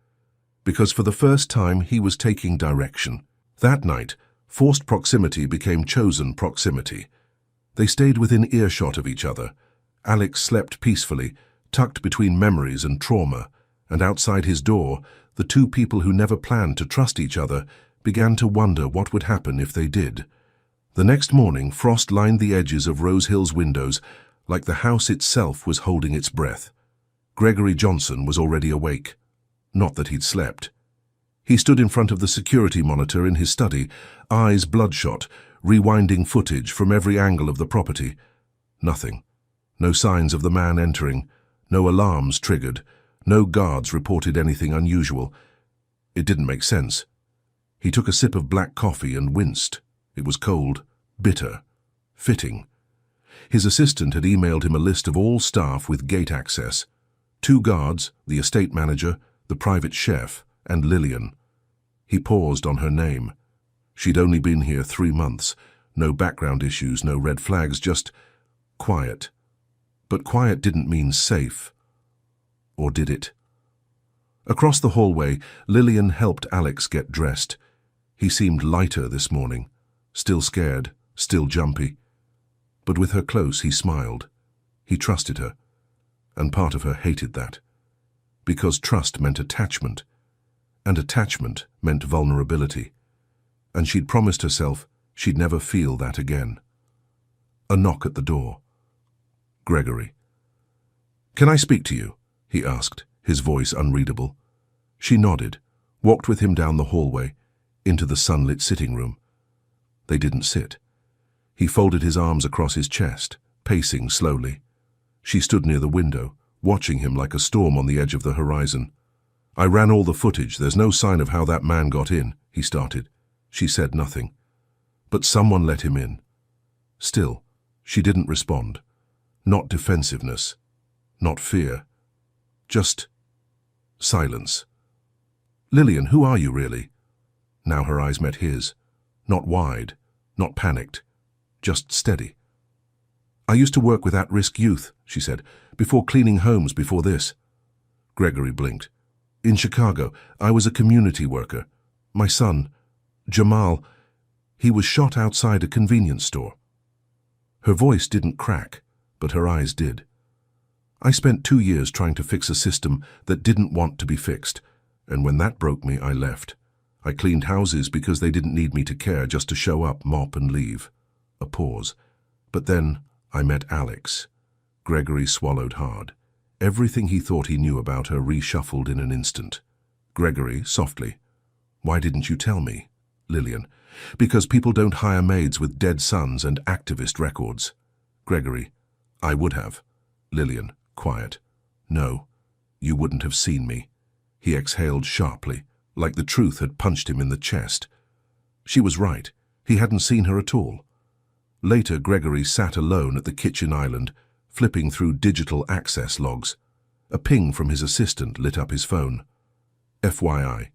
because for the first time he was taking direction. That night, forced proximity became chosen proximity. They stayed within earshot of each other. Alex slept peacefully, tucked between memories and trauma, and outside his door, the two people who never planned to trust each other began to wonder what would happen if they did. The next morning, frost lined the edges of Rose Hill's windows, like the house itself was holding its breath. Gregory Johnson was already awake. Not that he'd slept. He stood in front of the security monitor in his study, eyes bloodshot, rewinding footage from every angle of the property. Nothing. No signs of the man entering. No alarms triggered. No guards reported anything unusual. It didn't make sense. He took a sip of black coffee and winced. It was cold, bitter, fitting. His assistant had emailed him a list of all staff with gate access. 2 guards, the estate manager, the private chef, and Lillian. He paused on her name. She'd only been here 3 months. No background issues, no red flags, just quiet. But quiet didn't mean safe. Or did it? Across the hallway, Lillian helped Alex get dressed. He seemed lighter this morning, still scared, still jumpy. But with her close, he smiled. He trusted her, and part of her hated that. Because trust meant attachment, and attachment meant vulnerability. And she'd promised herself she'd never feel that again. A knock at the door. Gregory. "Can I speak to you?" he asked, his voice unreadable. She nodded, walked with him down the hallway, into the sunlit sitting room. They didn't sit. He folded his arms across his chest, pacing slowly. She stood near the window, watching him like a storm on the edge of the horizon. "I ran all the footage. There's no sign of how that man got in," he started. She said nothing. But someone let him in. Still, she didn't respond. Not defensiveness, not fear. Just silence. "Lillian, who are you really?" Now her eyes met his. Not wide, not panicked, just steady. "I used to work with at-risk youth," she said, "before cleaning homes, before this." Gregory blinked. "In Chicago, I was a community worker. My son, Jamal, he was shot outside a convenience store." Her voice didn't crack, but her eyes did. "I spent 2 years trying to fix a system that didn't want to be fixed, and when that broke me, I left. I cleaned houses because they didn't need me to care, just to show up, mop, and leave." A pause. "But then I met Alex." Gregory swallowed hard. Everything he thought he knew about her reshuffled in an instant. Gregory, softly. Why didn't you tell me? Lillian. Because people don't hire maids with dead sons and activist records. Gregory. I would have. Lillian, quiet. No, you wouldn't have seen me. He exhaled sharply, like the truth had punched him in the chest. She was right. He hadn't seen her at all. Later, Gregory sat alone at the kitchen island, flipping through digital access logs. A ping from his assistant lit up his phone. FYI,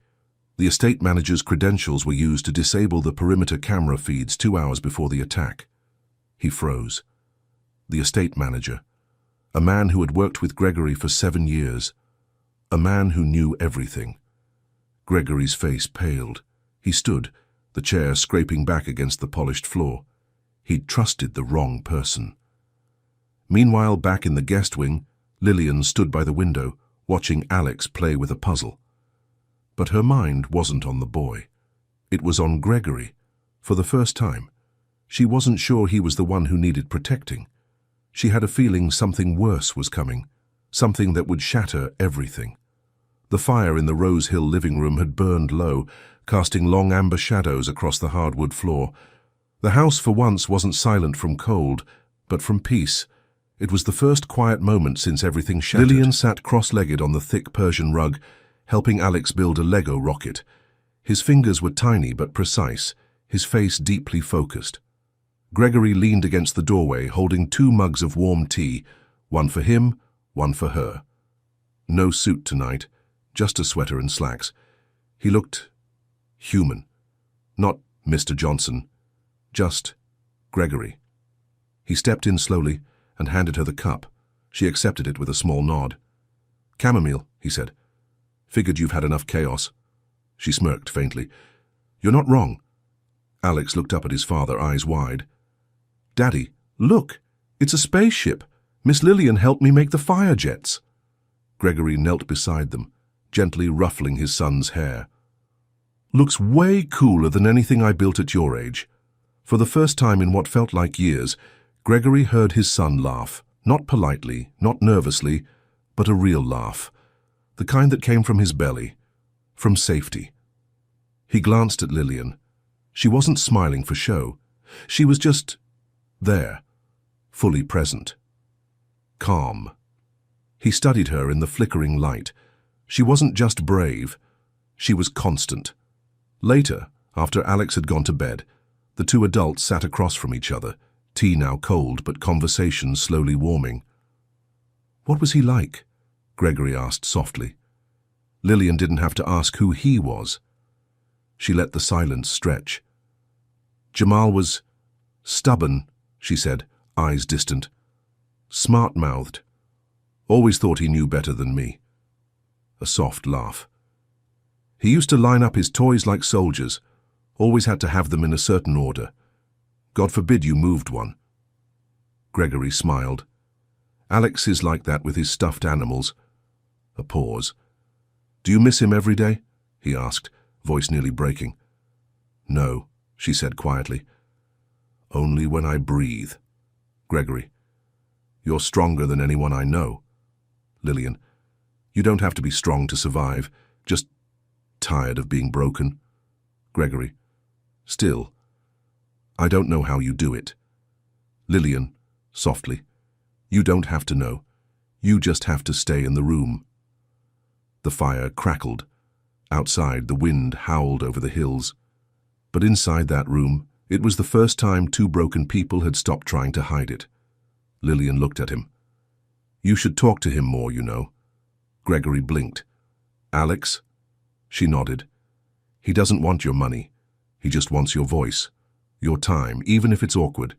the estate manager's credentials were used to disable the perimeter camera feeds 2 hours before the attack. He froze. The estate manager, a man who had worked with Gregory for 7 years, a man who knew everything. Gregory's face paled. He stood, the chair scraping back against the polished floor. He'd trusted the wrong person. Meanwhile, back in the guest wing, Lillian stood by the window, watching Alex play with a puzzle. But her mind wasn't on the boy. It was on Gregory. For the first time, she wasn't sure he was the one who needed protecting. She had a feeling something worse was coming, something that would shatter everything. The fire in the Rose Hill living room had burned low, casting long amber shadows across the hardwood floor. The house for once wasn't silent from cold, but from peace. It was the first quiet moment since everything shattered. Lillian sat cross-legged on the thick Persian rug, helping Alex build a Lego rocket. His fingers were tiny but precise, his face deeply focused. Gregory leaned against the doorway, holding 2 mugs of warm tea, one for him, one for her. No suit tonight, just a sweater and slacks. He looked human. Not Mr. Johnson, just Gregory. He stepped in slowly and handed her the cup. She accepted it with a small nod. Chamomile, he said. Figured you've had enough chaos. She smirked faintly. You're not wrong. Alex looked up at his father, eyes wide. Daddy, look, it's a spaceship. Miss Lillian helped me make the fire jets. Gregory knelt beside them, gently ruffling his son's hair. Looks way cooler than anything I built at your age. For the first time in what felt like years, Gregory heard his son laugh, not politely, not nervously, but a real laugh, the kind that came from his belly, from safety. He glanced at Lillian. She wasn't smiling for show. She was just there, fully present. Calm. He studied her in the flickering light. She wasn't just brave, she was constant. Later, after Alex had gone to bed, the 2 adults sat across from each other, tea now cold but conversation slowly warming. What was he like? Gregory asked softly. Lillian didn't have to ask who he was. She let the silence stretch. Jamal was stubborn, she said, eyes distant. Smart-mouthed. Always thought he knew better than me. A soft laugh. He used to line up his toys like soldiers, always had to have them in a certain order. God forbid you moved one. Gregory smiled. Alex is like that with his stuffed animals. A pause. Do you miss him every day? He asked, voice nearly breaking. No, she said quietly. Only when I breathe. Gregory. You're stronger than anyone I know. Lillian. You don't have to be strong to survive, just tired of being broken. Gregory. Still. I don't know how you do it. Lillian, softly. You don't have to know. You just have to stay in the room. The fire crackled. Outside, the wind howled over the hills. But inside that room, it was the first time 2 broken people had stopped trying to hide it. Lillian looked at him. You should talk to him more, you know. Gregory blinked. Alex? She nodded. He doesn't want your money. He just wants your voice, your time, even if it's awkward,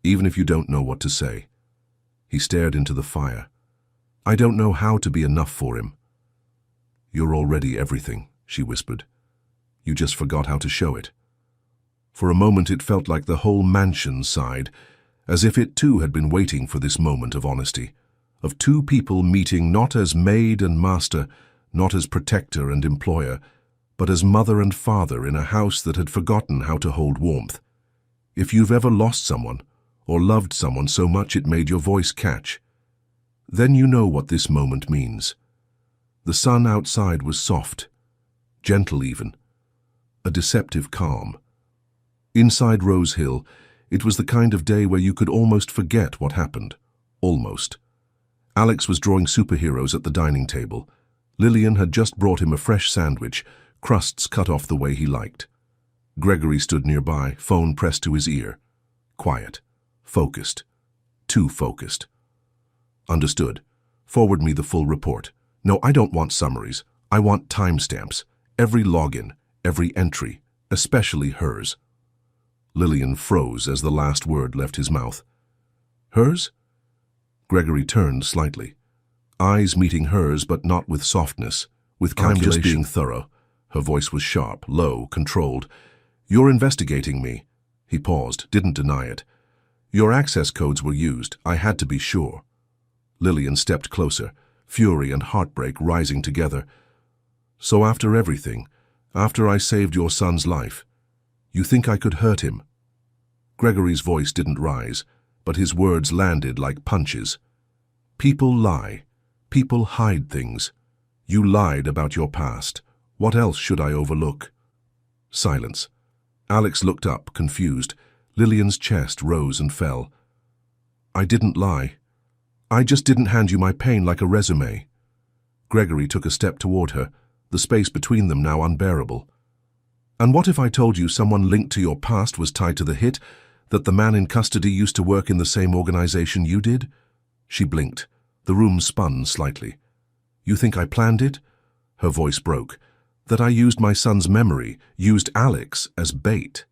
even if you don't know what to say. He stared into the fire. I don't know how to be enough for him. You're already everything, she whispered. You just forgot how to show it. For a moment it felt like the whole mansion sighed, as if it too had been waiting for this moment of honesty, of 2 people meeting not as maid and master, not as protector and employer, but as mother and father in a house that had forgotten how to hold warmth. If you've ever lost someone, or loved someone so much it made your voice catch, then you know what this moment means. The sun outside was soft, gentle even, a deceptive calm. Inside Rose Hill, it was the kind of day where you could almost forget what happened. Almost. Alex was drawing superheroes at the dining table. Lillian had just brought him a fresh sandwich, crusts cut off the way he liked. Gregory stood nearby, phone pressed to his ear. Quiet. Focused. Too focused. Understood. Forward me the full report. No, I don't want summaries. I want timestamps. Every login, every entry, especially hers. Lillian froze as the last word left his mouth. Hers? Gregory turned slightly. Eyes meeting hers, but not with softness, with calculation. I'm just being thorough. Her voice was sharp, low, controlled. You're investigating me. He paused, didn't deny it. Your access codes were used. I had to be sure. Lillian stepped closer, fury and heartbreak rising together. So after everything, after I saved your son's life, you think I could hurt him? Gregory's voice didn't rise, but his words landed like punches. People lie. People hide things. You lied about your past. What else should I overlook? Silence. Alex looked up, confused. Lillian's chest rose and fell. I didn't lie. I just didn't hand you my pain like a resume. Gregory took a step toward her, the space between them now unbearable. And what if I told you someone linked to your past was tied to the hit, that the man in custody used to work in the same organization you did? She blinked. The room spun slightly. You think I planned it? Her voice broke. That I used my son's memory, used Alex as bait.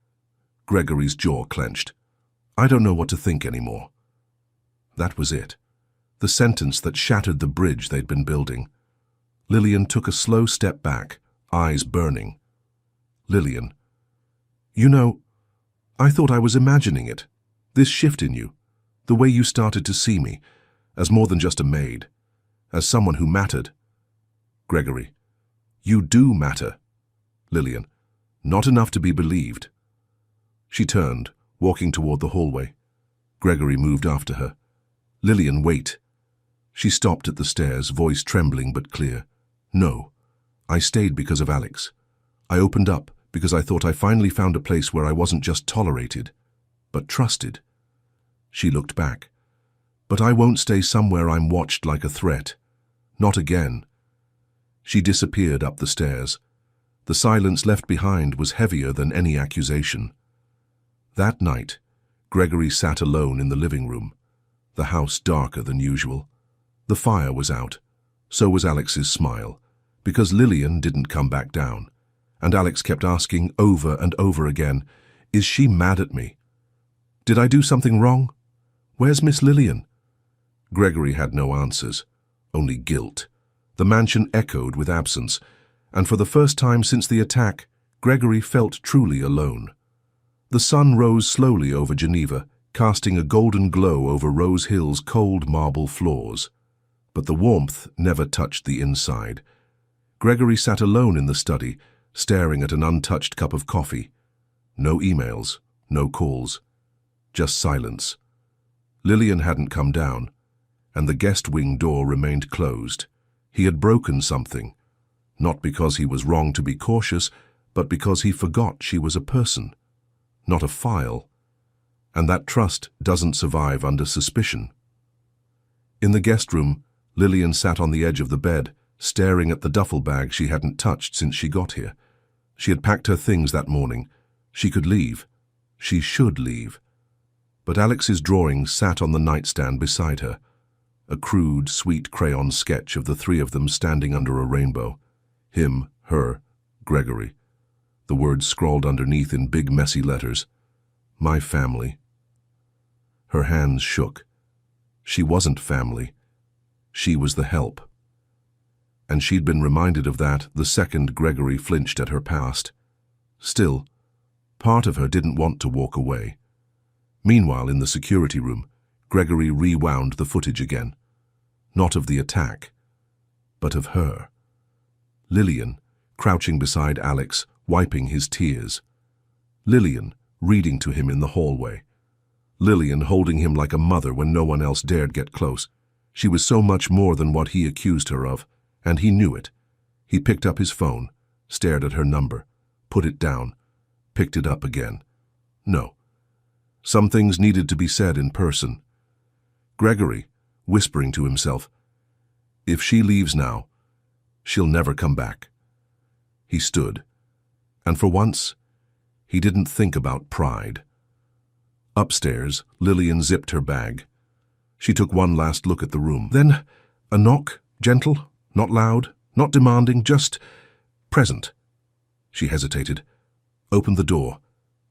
Gregory's jaw clenched. I don't know what to think anymore. That was it. The sentence that shattered the bridge they'd been building. Lillian took a slow step back, eyes burning. Lillian. You know, I thought I was imagining it. This shift in you. The way you started to see me. As more than just a maid. As someone who mattered. Gregory. You do matter. Lillian. Not enough to be believed. She turned, walking toward the hallway. Gregory moved after her. Lillian, wait. She stopped at the stairs, voice trembling but clear. No. I stayed because of Alex. I opened up because I thought I finally found a place where I wasn't just tolerated, but trusted. She looked back. But I won't stay somewhere I'm watched like a threat. Not again. She disappeared up the stairs. The silence left behind was heavier than any accusation. That night, Gregory sat alone in the living room, the house darker than usual. The fire was out. So was Alex's smile, because Lillian didn't come back down. And Alex kept asking over and over again, is she mad at me? Did I do something wrong? Where's Miss Lillian? Gregory had no answers, only guilt. The mansion echoed with absence, and for the first time since the attack, Gregory felt truly alone. The sun rose slowly over Geneva, casting a golden glow over Rose Hill's cold marble floors. But the warmth never touched the inside. Gregory sat alone in the study, staring at an untouched cup of coffee. No emails, no calls, just silence. Lillian hadn't come down, and the guest wing door remained closed. He had broken something, not because he was wrong to be cautious, but because he forgot she was a person, not a file. And that trust doesn't survive under suspicion. In the guest room, Lillian sat on the edge of the bed, staring at the duffel bag she hadn't touched since she got here. She had packed her things that morning. She could leave. She should leave. But Alex's drawings sat on the nightstand beside her. A crude, sweet crayon sketch of the three of them standing under a rainbow. Him, her, Gregory. The words scrawled underneath in big, messy letters. My family. Her hands shook. She wasn't family. She was the help. And she'd been reminded of that the second Gregory flinched at her past. Still, part of her didn't want to walk away. Meanwhile, in the security room, Gregory rewound the footage again. Not of the attack, but of her. Lillian, crouching beside Alex, wiping his tears. Lillian, reading to him in the hallway. Lillian holding him like a mother when no one else dared get close. She was so much more than what he accused her of, and he knew it. He picked up his phone, stared at her number, put it down, picked it up again. No. Some things needed to be said in person. Gregory, whispering to himself, if she leaves now, she'll never come back. He stood, and for once, he didn't think about pride. Upstairs, Lillian zipped her bag. She took one last look at the room. Then, a knock, gentle, not loud, not demanding, just present. She hesitated, opened the door.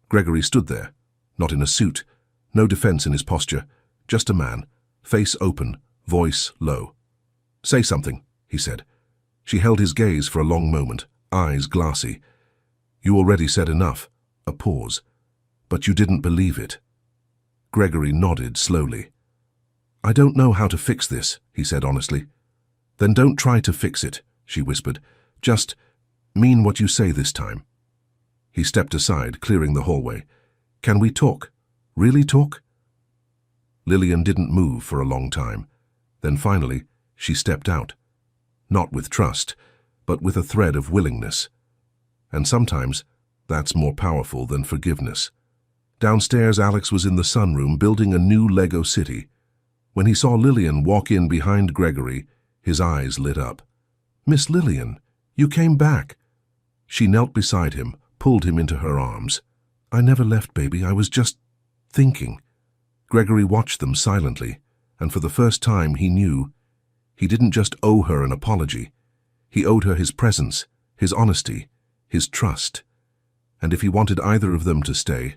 Gregory stood there, not in a suit, no defense in his posture, just a man, face open, voice low. Say something, he said. She held his gaze for a long moment, eyes glassy. You already said enough. A pause. But you didn't believe it. Gregory nodded slowly. I don't know how to fix this, he said honestly. Then don't try to fix it, she whispered. Just mean what you say this time. He stepped aside, clearing the hallway. Can we talk? Really talk? Lillian didn't move for a long time. Then finally, she stepped out. Not with trust, but with a thread of willingness. And sometimes, that's more powerful than forgiveness. Downstairs, Alex was in the sunroom building a new Lego city. When he saw Lillian walk in behind Gregory, his eyes lit up. Miss Lillian, you came back. She knelt beside him, pulled him into her arms. I never left, baby. I was just thinking. Gregory watched them silently, and for the first time he knew he didn't just owe her an apology. He owed her his presence, his honesty, his trust. And if he wanted either of them to stay,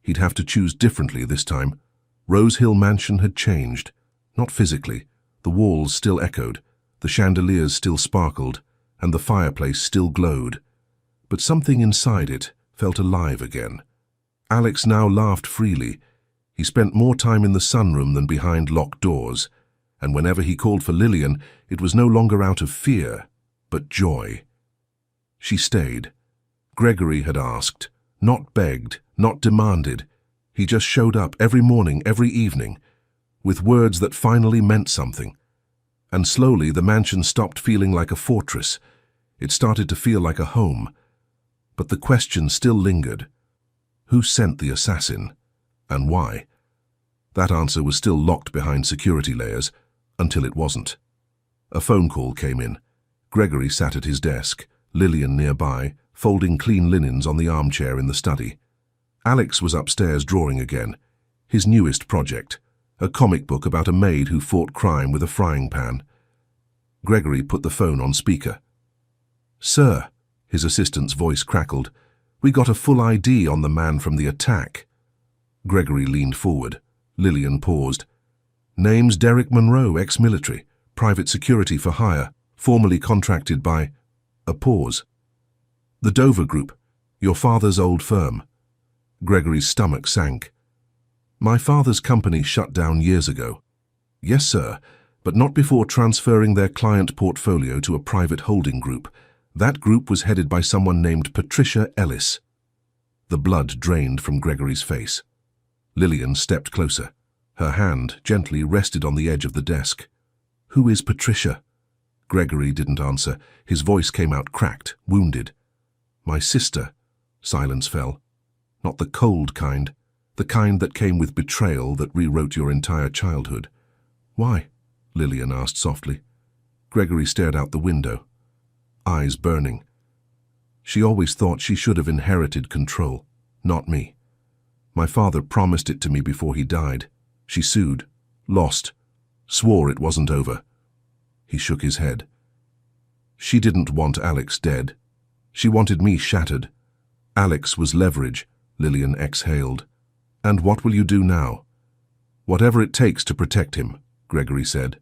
he'd have to choose differently this time. Rose Hill Mansion had changed, not physically. The walls still echoed, the chandeliers still sparkled, and the fireplace still glowed. But something inside it felt alive again. Alex now laughed freely. He spent more time in the sunroom than behind locked doors, and whenever he called for Lillian, it was no longer out of fear, but joy. She stayed. Gregory had asked, not begged, not demanded. He just showed up every morning, every evening, with words that finally meant something. And slowly the mansion stopped feeling like a fortress. It started to feel like a home. But the question still lingered. Who sent the assassin, and why? That answer was still locked behind security layers, until it wasn't. A phone call came in. Gregory sat at his desk, Lillian nearby, folding clean linens on the armchair in the study. Alex was upstairs drawing again, his newest project, a comic book about a maid who fought crime with a frying pan. Gregory put the phone on speaker. Sir, his assistant's voice crackled, we got a full ID on the man from the attack. Gregory leaned forward. Lillian paused. Name's Derek Monroe, ex-military, private security for hire, formerly contracted by... A pause. The Dover Group, your father's old firm. Gregory's stomach sank. My father's company shut down years ago. Yes, sir, but not before transferring their client portfolio to a private holding group. That group was headed by someone named Patricia Ellis. The blood drained from Gregory's face. Lillian stepped closer. Her hand gently rested on the edge of the desk. Who is Patricia? Gregory didn't answer. His voice came out cracked, wounded. My sister. Silence fell. Not the cold kind. The kind that came with betrayal that rewrote your entire childhood. Why? Lillian asked softly. Gregory stared out the window, eyes burning. She always thought she should have inherited control, not me. My father promised it to me before he died. She sued, lost, swore it wasn't over. He shook his head. She didn't want Alex dead. She wanted me shattered. Alex was leverage, Lillian exhaled. And what will you do now? Whatever it takes to protect him, Gregory said.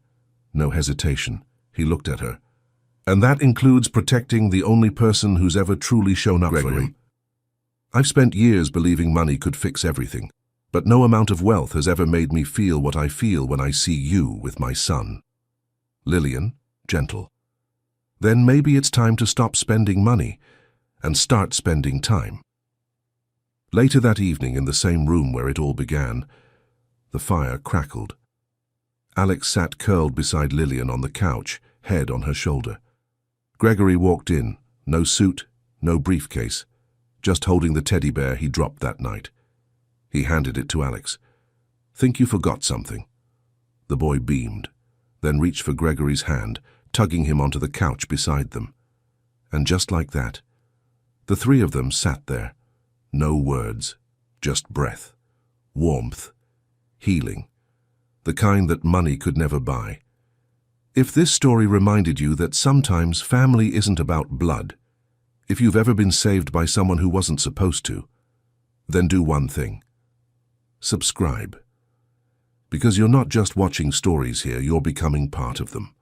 No hesitation. He looked at her. And that includes protecting the only person who's ever truly shown up for him. I've spent years believing money could fix everything, but no amount of wealth has ever made me feel what I feel when I see you with my son. Lillian, gentle. Then maybe it's time to stop spending money and start spending time. Later that evening, in the same room where it all began, the fire crackled. Alex sat curled beside Lillian on the couch, head on her shoulder. Gregory walked in, No suit, no briefcase, just holding the teddy bear he dropped that night. He handed it to Alex. "Think you forgot something?" The boy beamed, then reached for Gregory's hand, tugging him onto the couch beside them. And just like that, the three of them sat there. No words, just breath, warmth, healing, the kind that money could never buy. If this story reminded you that sometimes family isn't about blood, if you've ever been saved by someone who wasn't supposed to, then do one thing. Subscribe. Because you're not just watching stories here, you're becoming part of them.